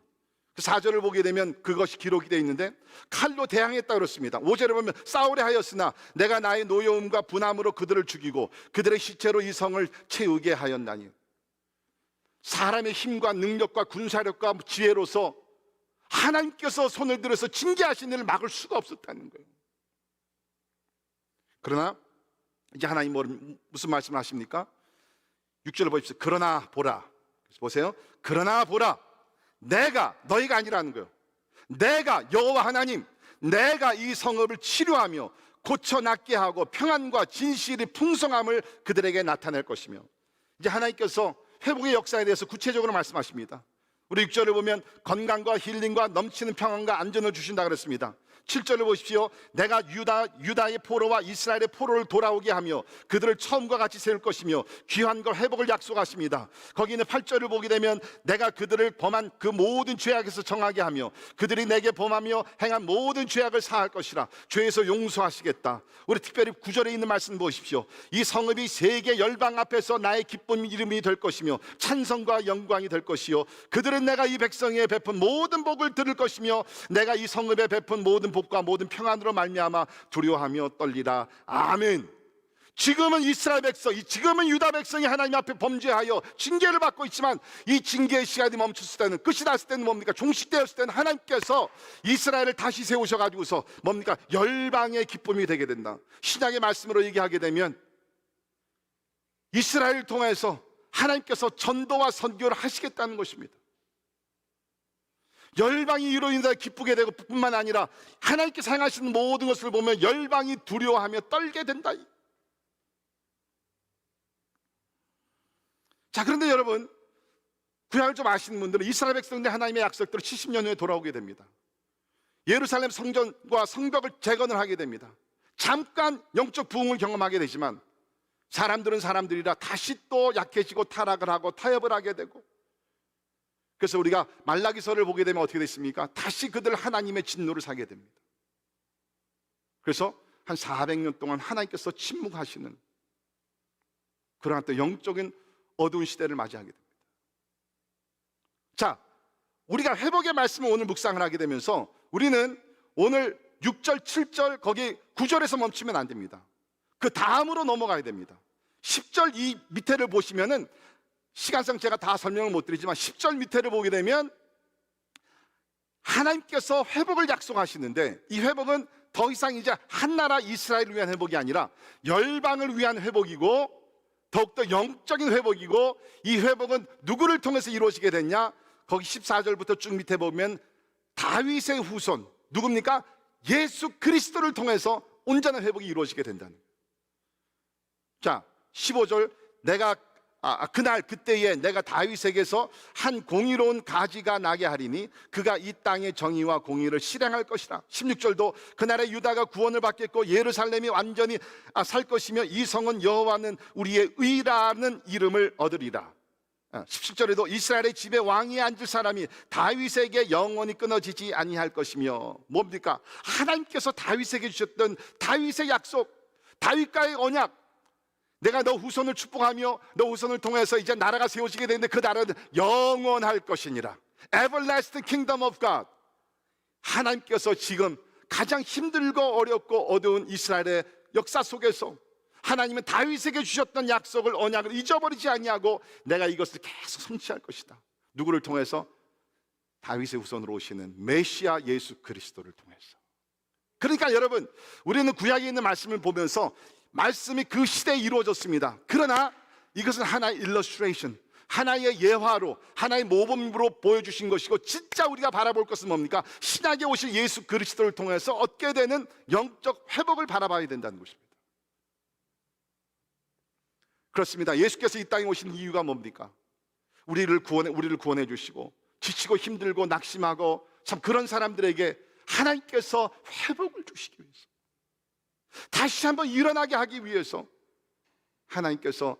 Speaker 1: 그 4절을 보게 되면 그것이 기록이 되어 있는데, 칼로 대항했다 그렇습니다. 5절을 보면 싸우려 하였으나 내가 나의 노여움과 분함으로 그들을 죽이고 그들의 시체로 이 성을 채우게 하였나니. 사람의 힘과 능력과 군사력과 지혜로서 하나님께서 손을 들어서 징계하신 일을 막을 수가 없었다는 거예요. 그러나 이제 하나님 무슨 말씀을 하십니까? 6절을 보십시오. 그러나 보라. 보세요. 그러나 보라. 내가, 너희가 아니라는 거예요. 내가 여호와 하나님, 내가 이 성읍을 치료하며 고쳐 낫게 하고 평안과 진실이 풍성함을 그들에게 나타낼 것이며. 이제 하나님께서 회복의 역사에 대해서 구체적으로 말씀하십니다. 우리 6절을 보면 건강과 힐링과 넘치는 평안과 안전을 주신다 그랬습니다. 7절을 보십시오. 내가 유다의 포로와 이스라엘의 포로를 돌아오게 하며 그들을 처음과 같이 세울 것이며 귀환과 회복을 약속하십니다. 거기 있는 8절을 보게 되면 내가 그들을 범한 그 모든 죄악에서 정하게 하며 그들이 내게 범하며 행한 모든 죄악을 사할 것이라. 죄에서 용서하시겠다. 우리 특별히 9절에 있는 말씀 보십시오. 이 성읍이 세계 열방 앞에서 나의 기쁨 이름이 될 것이며 찬성과 영광이 될 것이요 그들은 내가 이 백성에 베푼 모든 복을 들을 것이며 내가 이 성읍에 베푼 모든 복과 모든 평안으로 말미암아 두려워하며 떨리라. 아멘. 지금은 이스라엘 백성, 지금은 유다 백성이 하나님 앞에 범죄하여 징계를 받고 있지만 이 징계의 시간이 멈췄을 때는, 끝이 났을 때는 뭡니까? 종식되었을 때는 하나님께서 이스라엘을 다시 세우셔가지고서 뭡니까? 열방의 기쁨이 되게 된다. 신약의 말씀으로 얘기하게 되면 이스라엘을 통해서 하나님께서 전도와 선교를 하시겠다는 것입니다. 열방이 이로 인해 기쁘게 되고 뿐만 아니라 하나님께서 행하시는 모든 것을 보면 열방이 두려워하며 떨게 된다. 자, 그런데 여러분, 구약을 좀 아시는 분들은 이스라엘 백성들 하나님의 약속대로 70년 후에 돌아오게 됩니다. 예루살렘 성전과 성벽을 재건을 하게 됩니다. 잠깐 영적 부흥을 경험하게 되지만 사람들은 사람들이라 다시 또 약해지고 타락을 하고 타협을 하게 되고, 그래서 우리가 말라기서를 보게 되면 어떻게 됐습니까? 다시 그들 하나님의 진노를 사게 됩니다. 그래서 한 400년 동안 하나님께서 침묵하시는 그런 어떤 영적인 어두운 시대를 맞이하게 됩니다. 자, 우리가 회복의 말씀을 오늘 묵상을 하게 되면서 우리는 오늘 6절, 7절 거기 9절에서 멈추면 안 됩니다. 그 다음으로 넘어가야 됩니다. 10절 이 밑에를 보시면은, 시간상 제가 다 설명을 못 드리지만 10절 밑에를 보게 되면 하나님께서 회복을 약속하시는데, 이 회복은 더 이상 이제 한 나라 이스라엘을 위한 회복이 아니라 열방을 위한 회복이고 더욱더 영적인 회복이고, 이 회복은 누구를 통해서 이루어지게 됐냐? 거기 14절부터 쭉 밑에 보면 다윗의 후손, 누굽니까? 예수 그리스도를 통해서 온전한 회복이 이루어지게 된다는 거예요. 자, 15절, 그날 그때에 내가 다윗에게서 한 공의로운 가지가 나게 하리니 그가 이 땅의 정의와 공의를 실행할 것이라. 16절도 그날에 유다가 구원을 받겠고 예루살렘이 완전히 살 것이며 이 성은 여호와는 우리의 의라는 이름을 얻으리라. 17절에도 이스라엘의 집에 왕이 앉을 사람이 다윗에게 영원히 끊어지지 아니할 것이며, 뭡니까? 하나님께서 다윗에게 주셨던 다윗의 약속, 다윗과의 언약, 내가 너 후손을 축복하며 너 후손을 통해서 이제 나라가 세워지게 되는데 그 나라는 영원할 것이니라. Everlasting Kingdom of God. 하나님께서 지금 가장 힘들고 어렵고 어두운 이스라엘의 역사 속에서 하나님은 다윗에게 주셨던 약속을, 언약을 잊어버리지 아니하고 내가 이것을 계속 성취할 것이다. 누구를 통해서? 다윗의 후손으로 오시는 메시아 예수 그리스도를 통해서. 그러니까 여러분, 우리는 구약에 있는 말씀을 보면서 말씀이 그 시대에 이루어졌습니다. 그러나 이것은 하나의 illustration, 하나의 예화로, 하나의 모범으로 보여주신 것이고, 진짜 우리가 바라볼 것은 뭡니까? 신약에 오실 예수 그리스도를 통해서 얻게 되는 영적 회복을 바라봐야 된다는 것입니다. 그렇습니다. 예수께서 이 땅에 오신 이유가 뭡니까? 우리를 구원해 주시고, 지치고 힘들고 낙심하고 참 그런 사람들에게 하나님께서 회복을 주시기 위해서, 다시 한번 일어나게 하기 위해서 하나님께서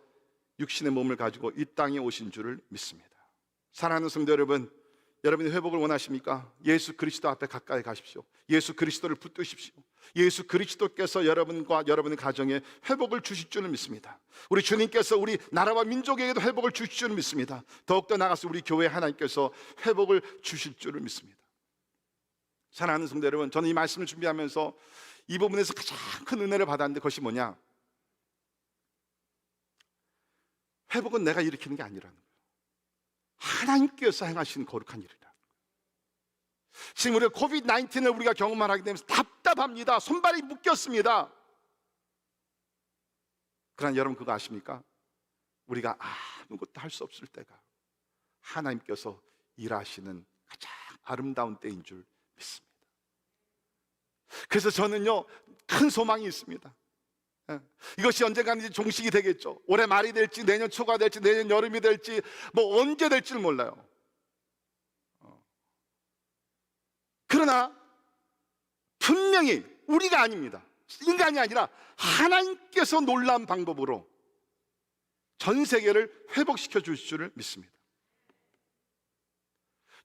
Speaker 1: 육신의 몸을 가지고 이 땅에 오신 줄을 믿습니다. 사랑하는 성도 여러분, 여러분이 회복을 원하십니까? 예수 그리스도 앞에 가까이 가십시오. 예수 그리스도를 붙드십시오. 예수 그리스도께서 여러분과 여러분의 가정에 회복을 주실 줄을 믿습니다. 우리 주님께서 우리 나라와 민족에게도 회복을 주실 줄을 믿습니다. 더욱더 나아가서 우리 교회 하나님께서 회복을 주실 줄을 믿습니다. 사랑하는 성도 여러분, 저는 이 말씀을 준비하면서 이 부분에서 가장 큰 은혜를 받았는데, 그것이 뭐냐? 회복은 내가 일으키는 게 아니라는 거예요. 하나님께서 행하신 거룩한 일이라는 거예요. 지금 우리가 코비드-19을 우리가 경험하게 되면서 답답합니다. 손발이 묶였습니다. 그러나 여러분 그거 아십니까? 우리가 아무것도 할 수 없을 때가 하나님께서 일하시는 가장 아름다운 때인 줄 믿습니다. 그래서 저는요, 큰 소망이 있습니다. 이것이 언젠가는 종식이 되겠죠. 올해 말이 될지 내년 초가 될지 내년 여름이 될지 뭐 언제 될지는 몰라요. 그러나 분명히 우리가 아닙니다. 인간이 아니라 하나님께서 놀라운 방법으로 전 세계를 회복시켜 주실 줄을 믿습니다.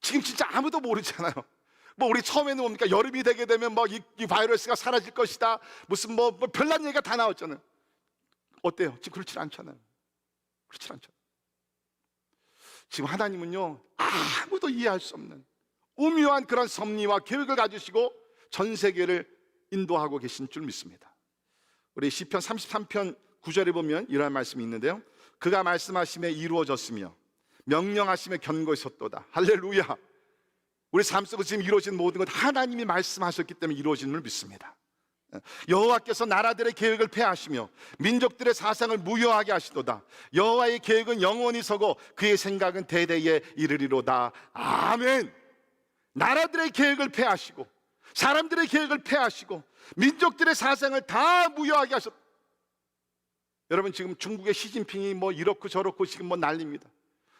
Speaker 1: 지금 진짜 아무도 모르잖아요. 뭐 우리 처음에는 뭡니까? 여름이 되게 되면 뭐 이 바이러스가 사라질 것이다, 무슨 뭐 별난 얘기가 다 나왔잖아요. 어때요? 지금 그렇지 않잖아요. 그렇지 않잖아요. 지금 하나님은요, 아무도 이해할 수 없는 오묘한 그런 섭리와 계획을 가지시고 전 세계를 인도하고 계신 줄 믿습니다. 우리 시편 33편 9절에 보면 이러한 말씀이 있는데요. 그가 말씀하심에 이루어졌으며 명령하심에 견고했었도다. 할렐루야. 우리 삶 속에서 지금 이루어진 모든 것 하나님이 말씀하셨기 때문에 이루어짐을 믿습니다. 여호와께서 나라들의 계획을 폐하시며 민족들의 사상을 무효하게 하시도다. 여호와의 계획은 영원히 서고 그의 생각은 대대에 이르리로다. 아멘. 나라들의 계획을 폐하시고 사람들의 계획을 폐하시고 민족들의 사상을 다 무효하게 하셨다. 여러분, 지금 중국의 시진핑이 뭐 이렇고 저렇고 지금 뭐 난립니다.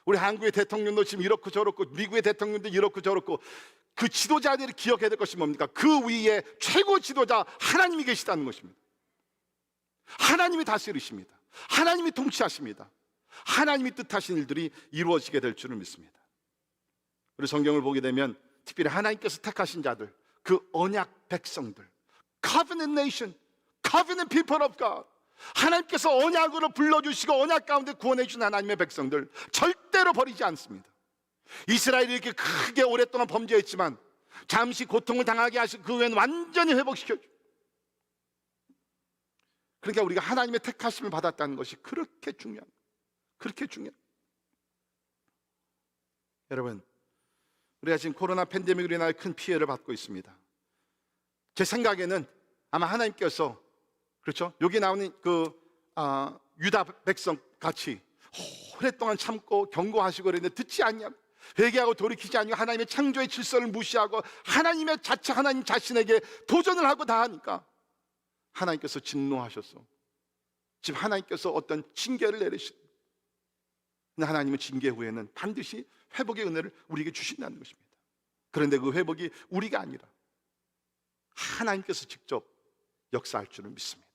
Speaker 1: 우리 한국의 대통령도 지금 이렇고 저렇고 미국의 대통령도 이렇고 저렇고, 그 지도자들이 기억해야 될 것이 뭡니까? 그 위에 최고 지도자 하나님이 계시다는 것입니다. 하나님이 다스리십니다. 하나님이 통치하십니다. 하나님이 뜻하신 일들이 이루어지게 될 줄을 믿습니다. 우리 성경을 보게 되면 특별히 하나님께서 택하신 자들, 그 언약 백성들, Covenant Nation, Covenant People of God, 하나님께서 언약으로 불러주시고 언약 가운데 구원해 주신 하나님의 백성들 절대로 버리지 않습니다. 이스라엘이 이렇게 크게 오랫동안 범죄했지만 잠시 고통을 당하게 하시고 그 후에는 완전히 회복시켜줘. 그러니까 우리가 하나님의 택하심을 받았다는 것이 그렇게 중요합니다. 그렇게 중요합니다. 여러분, 우리가 지금 코로나 팬데믹으로 인하여 큰 피해를 받고 있습니다. 제 생각에는 아마 하나님께서, 그렇죠? 여기 나오는 유다 백성 같이 오랫동안 참고 경고하시고 그랬는데 듣지 않냐, 회개하고 돌이키지 않고 하나님의 창조의 질서를 무시하고 하나님의 자체 하나님 자신에게 도전을 하고 다 하니까 하나님께서 진노하셨어. 지금 하나님께서 어떤 징계를 내리십니다. 근데 하나님은 징계 후에는 반드시 회복의 은혜를 우리에게 주신다는 것입니다. 그런데 그 회복이 우리가 아니라 하나님께서 직접 역사할 줄을 믿습니다.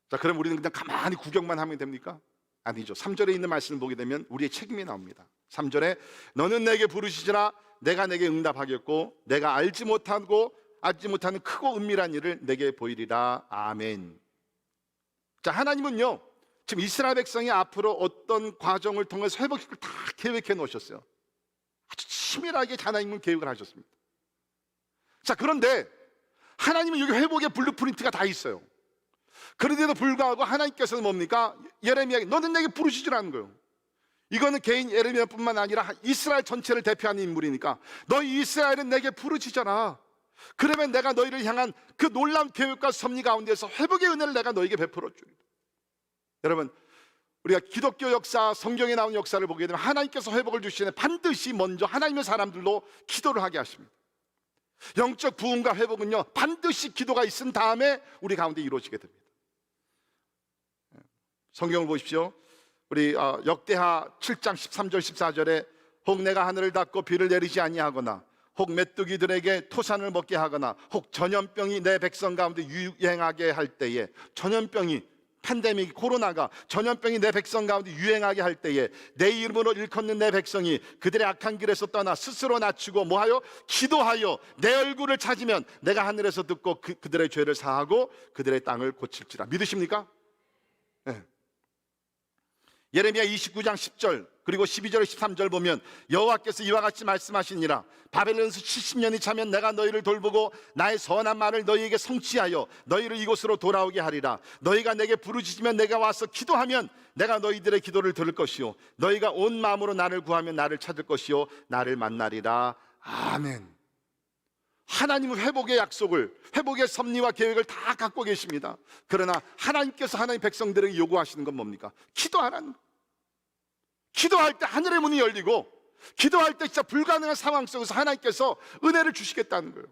Speaker 1: 자, 그럼 우리는 그냥 가만히 구경만 하면 됩니까? 아니죠. 3절에 있는 말씀을 보게 되면 우리의 책임이 나옵니다. 3절에 너는 내게 부르시지라 내가 내게 응답하겠고 내가 알지 못하는 크고 은밀한 일을 내게 보이리라. 아멘. 자, 하나님은요 지금 이스라엘 백성이 앞으로 어떤 과정을 통해서 회복시킬 다 계획해 놓으셨어요. 아주 치밀하게 하나님은 계획을 하셨습니다. 자, 그런데 하나님은 여기 회복의 블루프린트가 다 있어요. 그런데도 불구하고 하나님께서는 뭡니까? 예레미야에게 너는 내게 부르시지라는 거예요. 이거는 개인 예레미야뿐만 아니라 이스라엘 전체를 대표하는 인물이니까 너희 이스라엘은 내게 부르짖어라. 그러면 내가 너희를 향한 그 놀라운 계획과 섭리 가운데서 회복의 은혜를 내가 너희에게 베풀어 주리라. 여러분, 우리가 기독교 역사, 성경에 나온 역사를 보게 되면 하나님께서 회복을 주시는 반드시 먼저 하나님의 사람들로 기도를 하게 하십니다. 영적 부흥과 회복은요 반드시 기도가 있은 다음에 우리 가운데 이루어지게 됩니다. 성경을 보십시오. 우리 역대하 7장 13절 14절에 혹 내가 하늘을 닫고 비를 내리지 아니하거나 혹 메뚜기들에게 토산을 먹게 하거나 혹 전염병이 내 백성 가운데 유행하게 할 때에, 전염병이, 팬데믹, 코로나가 전염병이 내 백성 가운데 유행하게 할 때에 내 이름으로 일컫는 내 백성이 그들의 악한 길에서 떠나 스스로 낮추고 뭐하여? 기도하여 내 얼굴을 찾으면 내가 하늘에서 듣고 그들의 죄를 사하고 그들의 땅을 고칠지라. 믿으십니까? 네. 예레미야 29장 10절 그리고 12절 13절 보면 여호와께서 이와 같이 말씀하시니라. 바벨론에서 70년이 차면 내가 너희를 돌보고 나의 선한 말을 너희에게 성취하여 너희를 이곳으로 돌아오게 하리라. 너희가 내게 부르짖으면 내가 와서 기도하면 내가 너희들의 기도를 들을 것이요 너희가 온 마음으로 나를 구하면 나를 찾을 것이요 나를 만나리라. 아멘. 하나님은 회복의 약속을, 회복의 섭리와 계획을 다 갖고 계십니다. 그러나 하나님께서 하나님 백성들에게 요구하시는 건 뭡니까? 기도하라는 거. 기도할 때 하늘의 문이 열리고 기도할 때 진짜 불가능한 상황 속에서 하나님께서 은혜를 주시겠다는 거예요.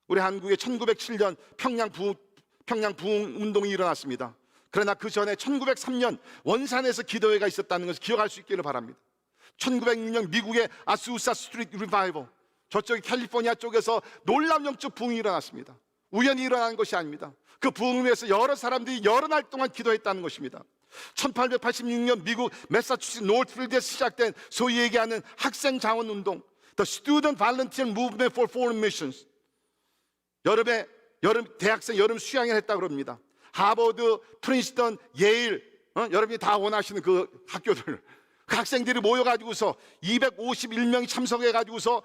Speaker 1: 우리 한국에 1907년 평양 부흥 운동이 일어났습니다. 그러나 그 전에 1903년 원산에서 기도회가 있었다는 것을 기억할 수 있기를 바랍니다. 1906년 미국의 아수사 스트리트 리바이벌, 저쪽 캘리포니아 쪽에서 놀라운 영적 부흥이 일어났습니다. 우연히 일어난 것이 아닙니다. 그 부흥을 위해서 여러 사람들이 여러 날 동안 기도했다는 것입니다. 1886년 미국 매사추세츠 노스필드에서 시작된 소위 얘기하는 학생 자원 운동, The Student Volunteer Movement for Foreign Missions. 여름 대학생 여름 수양을 했다고 합니다. 하버드, 프린스턴, 예일, 여러분이 다 원하시는 그 학교들, 그 학생들이 모여가지고서 251명이 참석해가지고서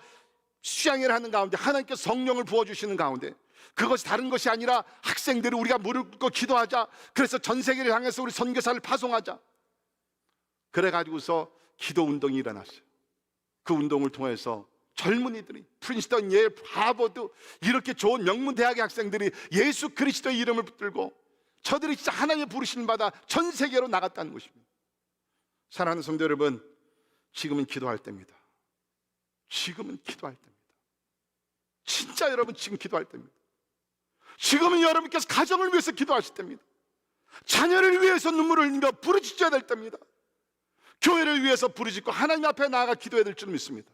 Speaker 1: 수양회를 하는 가운데 하나님께서 성령을 부어주시는 가운데 그것이 다른 것이 아니라 학생들이 우리가 무릎 꿇고 기도하자. 그래서 전 세계를 향해서 우리 선교사를 파송하자. 그래가지고서 기도 운동이 일어났어요. 그 운동을 통해서 젊은이들이 프린스턴, 예일, 하버드 이렇게 좋은 명문 대학의 학생들이 예수 그리스도의 이름을 붙들고 저들이 진짜 하나님의 부르심을 받아 전 세계로 나갔다는 것입니다. 사랑하는 성도 여러분, 지금은 기도할 때입니다. 지금은 기도할 때입니다. 진짜 여러분 지금 기도할 때입니다. 지금은 여러분께서 가정을 위해서 기도하실 때입니다. 자녀를 위해서 눈물을 흘리며 부르짖어야 될 때입니다. 교회를 위해서 부르짖고 하나님 앞에 나아가 기도해야 될 줄 믿습니다.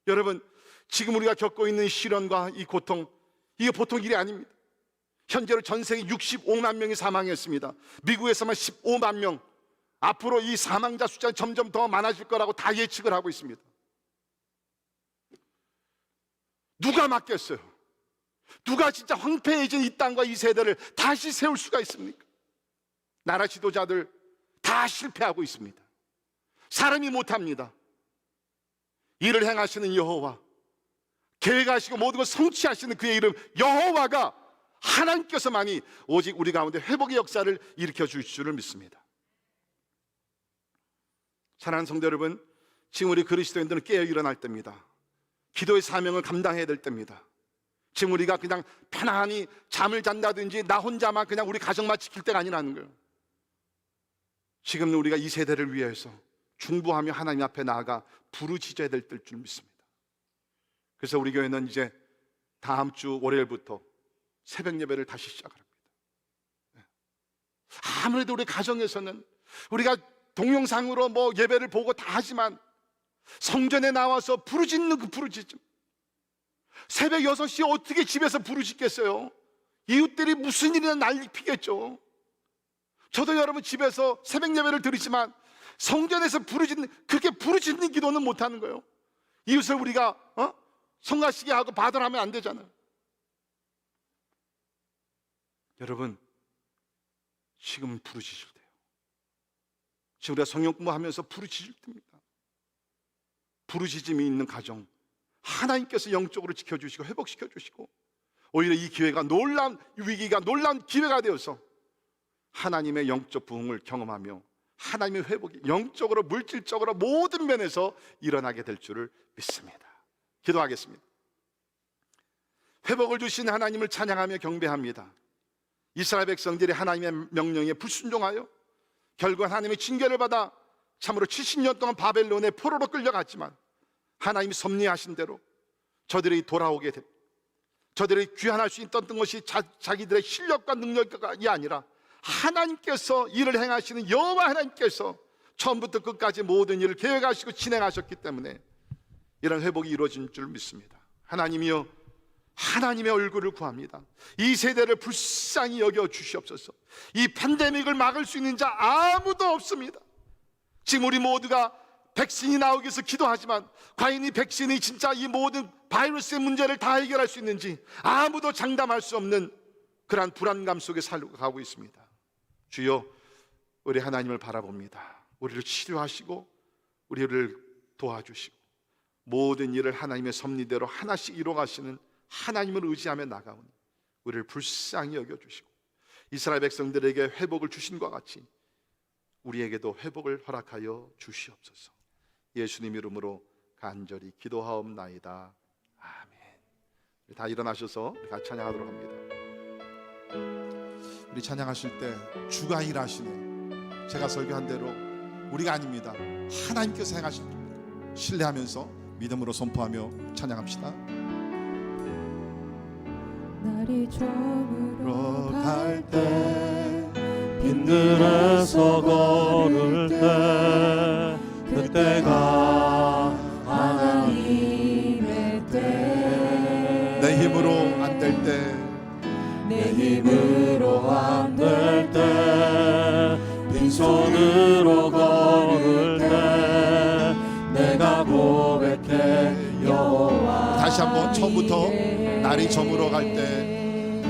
Speaker 1: 여러분, 지금 우리가 겪고 있는 시련과 이 고통, 이게 보통 일이 아닙니다. 현재로 전 세계 65만 명이 사망했습니다. 미국에서만 15만 명. 앞으로 이 사망자 숫자는 점점 더 많아질 거라고 다 예측을 하고 있습니다. 누가 막겠어요? 누가 진짜 황폐해진 이 땅과 이 세대를 다시 세울 수가 있습니까? 나라 지도자들 다 실패하고 있습니다. 사람이 못합니다. 일을 행하시는 여호와, 계획하시고 모든 걸 성취하시는 그의 이름 여호와가 하나님께서만이 오직 우리 가운데 회복의 역사를 일으켜 주실 줄을 믿습니다. 사랑하는 성도 여러분, 지금 우리 그리스도인들은 깨어 일어날 때입니다. 기도의 사명을 감당해야 될 때입니다. 지금 우리가 그냥 편안히 잠을 잔다든지 나 혼자만 그냥 우리 가정만 지킬 때가 아니라는 거예요. 지금 우리가 이 세대를 위해서 중보하며 하나님 앞에 나아가 부르짖어야 될 때일 줄 믿습니다. 그래서 우리 교회는 이제 다음 주 월요일부터 새벽 예배를 다시 시작합니다. 아무래도 우리 가정에서는 우리가 동영상으로 뭐 예배를 보고 다 하지만 성전에 나와서 부르짖는 그 부르짖음, 새벽 6시에 어떻게 집에서 부르짖겠어요? 이웃들이 무슨 일이나 난리 피겠죠. 저도 여러분 집에서 새벽 예배를 드리지만 성전에서 그렇게 부르짖는 기도는 못하는 거예요. 이웃을 우리가 성가시게 하고 바들하면 안 되잖아요. 여러분, 지금은 부르짖을 때요. 지금 우리가 성령 공부하면서 부르짖을 때입니다. 부르짖음이 있는 가정, 하나님께서 영적으로 지켜주시고 회복시켜주시고 오히려 이 기회가 놀라운 위기가 놀라운 기회가 되어서 하나님의 영적 부흥을 경험하며 하나님의 회복이 영적으로 물질적으로 모든 면에서 일어나게 될 줄을 믿습니다. 기도하겠습니다. 회복을 주신 하나님을 찬양하며 경배합니다. 이스라엘 백성들이 하나님의 명령에 불순종하여 결국 하나님의 징계를 받아 참으로 70년 동안 바벨론의 포로로 끌려갔지만 하나님이 섭리하신 대로 저들이 돌아오게 됩니다. 저들이 귀환할 수 있던 것이 자기들의 실력과 능력이 아니라 하나님께서 일을 행하시는 여호와 하나님께서 처음부터 끝까지 모든 일을 계획하시고 진행하셨기 때문에 이런 회복이 이루어진 줄 믿습니다. 하나님이여, 하나님의 얼굴을 구합니다. 이 세대를 불쌍히 여겨 주시옵소서. 이 팬데믹을 막을 수 있는 자 아무도 없습니다. 지금 우리 모두가 백신이 나오기 위해서 기도하지만 과연 이 백신이 진짜 이 모든 바이러스의 문제를 다 해결할 수 있는지 아무도 장담할 수 없는 그러한 불안감 속에 살고 가고 있습니다. 주여, 우리 하나님을 바라봅니다. 우리를 치료하시고 우리를 도와주시고 모든 일을 하나님의 섭리대로 하나씩 이루어가시는 하나님을 의지하며 나가오니 우리를 불쌍히 여겨주시고 이스라엘 백성들에게 회복을 주신 것 같이 우리에게도 회복을 허락하여 주시옵소서. 예수님 이름으로 간절히 기도하옵나이다. 아멘. 다 일어나셔서 우리 같이 찬양하도록 합니다. 우리 찬양하실 때 주가 일하시네, 제가 설교한 대로 우리가 아닙니다. 하나님께서 행하실 겁니다. 신뢰하면서 믿음으로 선포하며 찬양합시다.
Speaker 2: 날이 저물어
Speaker 3: 갈 때 빈들에서 걸을 때 그때가 하나님의 때
Speaker 1: 내 힘으로 안 될 때
Speaker 3: 내 힘으로 안 될 때 빈손으로 걸을 때 내가 고백해 여호와.
Speaker 1: 다시 한번 처음부터 날이 저물어 갈 때,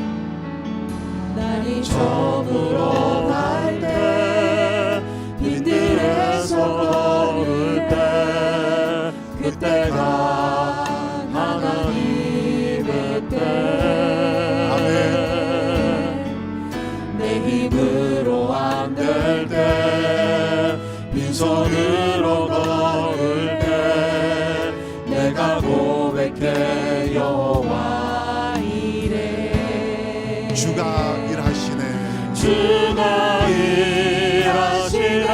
Speaker 3: 날이 저물어 갈 때 빈들에서 걸을 때 그때가 하나님의
Speaker 1: 주가 일하시네.
Speaker 3: 주가 일하시네.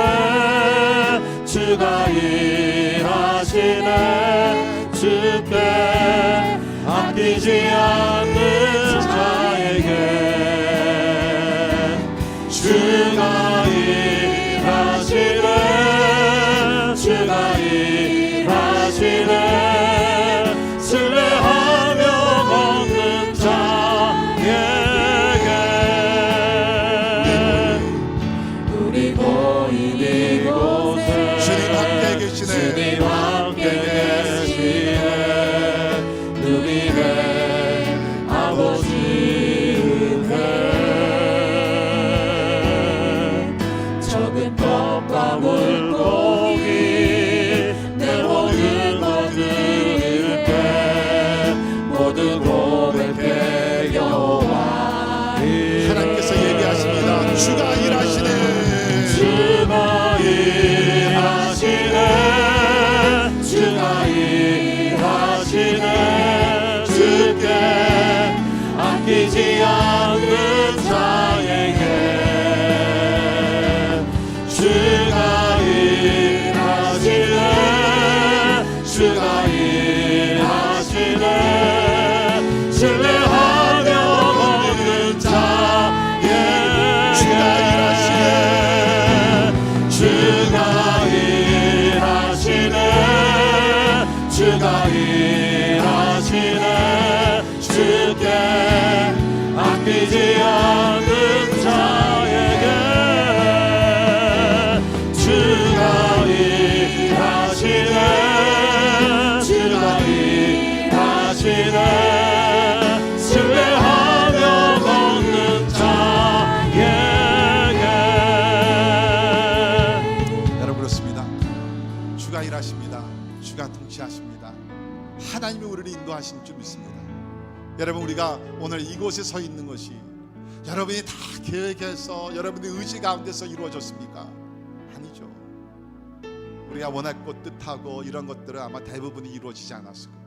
Speaker 3: 주가 일하시네. 주께 아끼지 않는 자에게 주가 일하시네. 주가 일하시네. 신뢰하며 걷는 자에게 우리 모인 이곳에
Speaker 1: 주님 함께 계시네.
Speaker 3: 주님 함께 계시네. 누님의 아버지 은혜 적은 떡과 물고기 내 모든 것 드릴 때 모두 고백해 여호와
Speaker 1: 하나님께서 얘기하십니다. 주가 일하시네.
Speaker 3: 주가 일하시네. 주가 일하시네. 주께 아끼지 않는 자에게 주가 일하시네. 주가 일하시네. 신뢰하며 걷는 자에게 주가 일하시네. 주가 일하시네. 주가 일하시네. 주께 아끼지 않는 자에게 주가 일하시네. 주가 일하시네. 신뢰하며 걷는 자에게
Speaker 1: 여러분 그렇습니다. 주가 일하십니다. 주가 통치하십니다. 하나님이 우리를 인도하신 줄 믿습니다. 여러분 우리가 오늘 이곳에 서 있는 것이 여러분이 다 계획해서 여러분의 의지 가운데서 이루어졌습니까? 아니죠. 우리가 원했고 뜻하고 이런 것들은 아마 대부분이 이루어지지 않았을 거예요.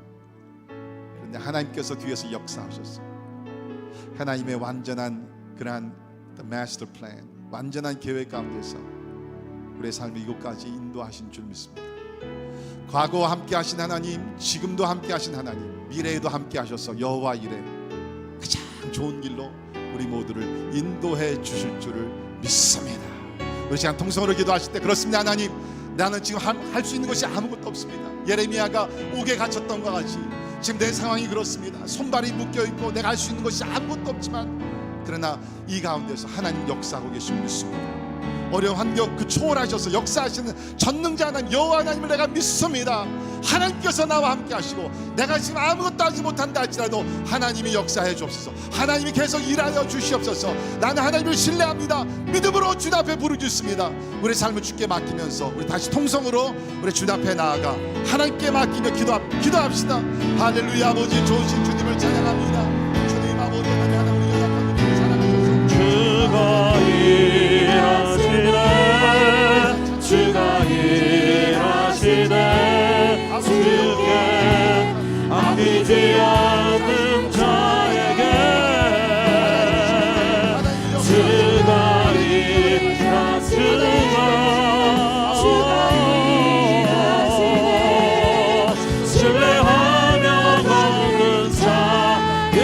Speaker 1: 그런데 하나님께서 뒤에서 역사하셨어요. 하나님의 완전한 그러한 the master plan, 완전한 계획 가운데서 우리의 삶을 이곳까지 인도하신 줄 믿습니다. 과거와 함께 하신 하나님, 지금도 함께 하신 하나님, 미래에도 함께 하셔서 여호와 이래 가장 좋은 길로 우리 모두를 인도해 주실 줄을 믿습니다. 우리 시간 통성으로 기도하실 때 그렇습니다. 하나님, 나는 지금 할 수 있는 것이 아무것도 없습니다. 예레미야가 옥에 갇혔던 것 같이 지금 내 상황이 그렇습니다. 손발이 묶여있고 내가 할 수 있는 것이 아무것도 없지만 그러나 이 가운데서 하나님 역사하고 계신 믿습니다. 어려운 환경 그 초월하셔서 역사하시는 전능자 하나님 여호와 하나님을 내가 믿습니다. 하나님께서 나와 함께 하시고 내가 지금 아무것도 하지 못한다 할지라도 하나님이 역사해 주옵소서. 하나님이 계속 일하여 주시옵소서. 나는 하나님을 신뢰합니다. 믿음으로 주님 앞에 부르짖습니다. 우리 삶을 주께 맡기면서 우리 다시 통성으로 우리 주님 앞에 나아가 하나님께 맡기며 기도합시다. 할렐루야. 아버지 좋으신 주님을 찬양합니다. 주님 아버지 하나님 우리 연약한 우리를 사랑하셔서
Speaker 3: 주가 일하시네. 주가 일하시네. 주께 아끼지 않는 자에게 주가 일하시네. 신뢰하며 걷는 자에게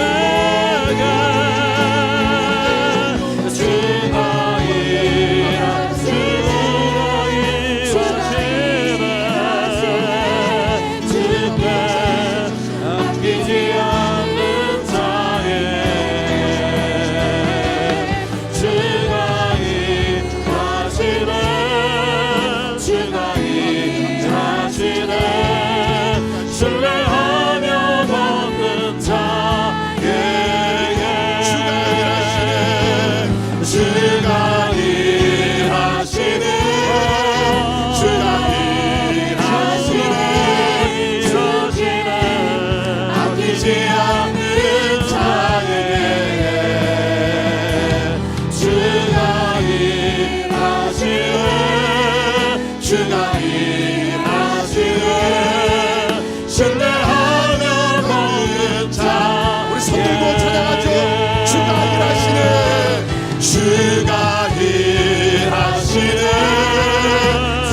Speaker 1: 주가 일하시네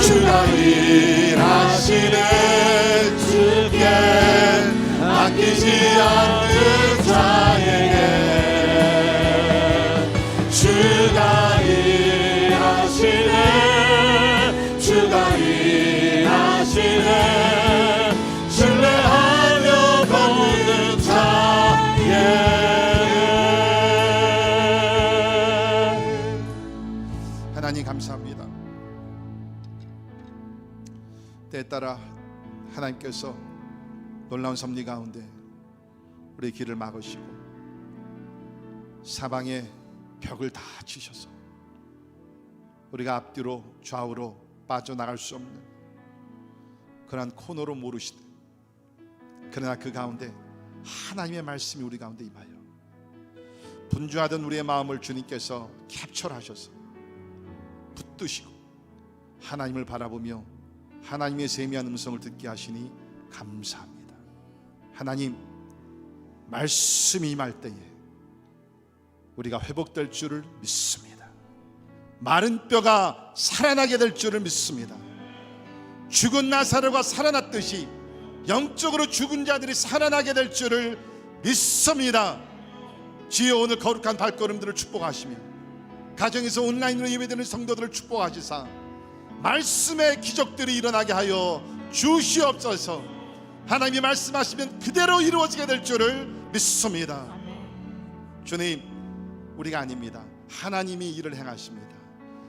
Speaker 1: 주가 일하시네 주께 아끼지 않는 자에게 주가 일하시네 주가 일하시네 신뢰하며 걷는 자에게 하나님 감사합니다. 때에 따라 하나님께서 놀라운 섭리 가운데 우리의 길을 막으시고 사방에 벽을 다 치셔서 우리가 앞뒤로 좌우로 빠져나갈 수 없는 그러한 코너로 모르시되 그러나 그 가운데 하나님의 말씀이 우리 가운데 임하여 분주하던 우리의 마음을 주님께서 캡처하셔서 붙드시고 하나님을 바라보며 하나님의 세미한 음성을 듣게 하시니 감사합니다. 하나님 말씀이 임할 때에 우리가 회복될 줄을 믿습니다. 마른 뼈가 살아나게 될 줄을 믿습니다. 죽은 나사로가 살아났듯이 영적으로 죽은 자들이 살아나게 될 줄을 믿습니다. 주여 오늘 거룩한 발걸음들을 축복하시며 가정에서 온라인으로 예배드리는 성도들을 축복하시사 말씀의 기적들이 일어나게 하여 주시옵소서. 하나님이 말씀하시면 그대로 이루어지게 될 줄을 믿습니다. 주님 우리가 아닙니다. 하나님이 일을 행하십니다.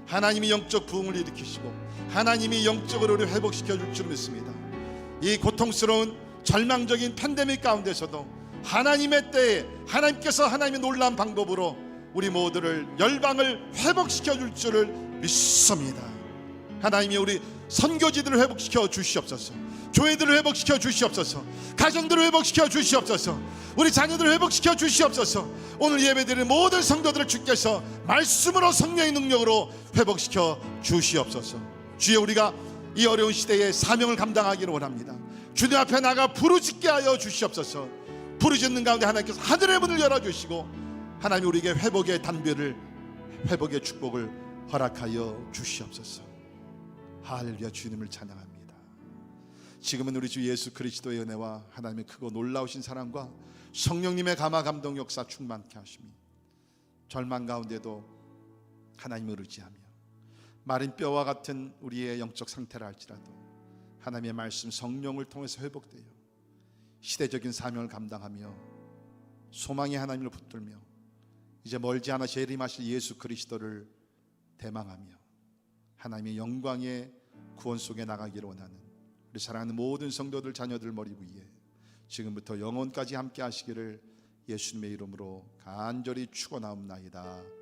Speaker 1: 하나님이 영적 부흥을 일으키시고 하나님이 영적으로 우리를 회복시켜 줄 줄 믿습니다. 이 고통스러운 절망적인 팬데믹 가운데서도 하나님의 때에 하나님께서 하나님의 놀라운 방법으로 우리 모두를 열방을 회복시켜 줄 줄을 믿습니다. 하나님이 우리 선교지들을 회복시켜 주시옵소서. 교회들을 회복시켜 주시옵소서. 가정들을 회복시켜 주시옵소서. 우리 자녀들을 회복시켜 주시옵소서. 오늘 예배드리는 모든 성도들을 주께서 말씀으로 성령의 능력으로 회복시켜 주시옵소서. 주여 우리가 이 어려운 시대에 사명을 감당하기를 원합니다. 주님 앞에 나가 부르짖게 하여 주시옵소서. 부르짖는 가운데 하나님께서 하늘의 문을 열어주시고 하나님 우리에게 회복의 단비를 회복의 축복을 허락하여 주시옵소서. 할렐루야. 주님을 찬양합니다. 지금은 우리 주 예수 그리스도의 은혜와 하나님의 크고 놀라우신 사랑과 성령님의 감화 감동 역사 충만케 하시며 절망 가운데도 하나님을 의지하며 마른 뼈와 같은 우리의 영적 상태를 할지라도 하나님의 말씀 성령을 통해서 회복되어 시대적인 사명을 감당하며 소망의 하나님을 붙들며 이제 멀지 않아 재림하실 예수 그리스도를 대망하며 하나님의 영광의 구원 속에 나가기를 원하는 우리 사랑하는 모든 성도들 자녀들 머리 위에 지금부터 영원까지 함께 하시기를 예수님의 이름으로 간절히 축원하옵나이다.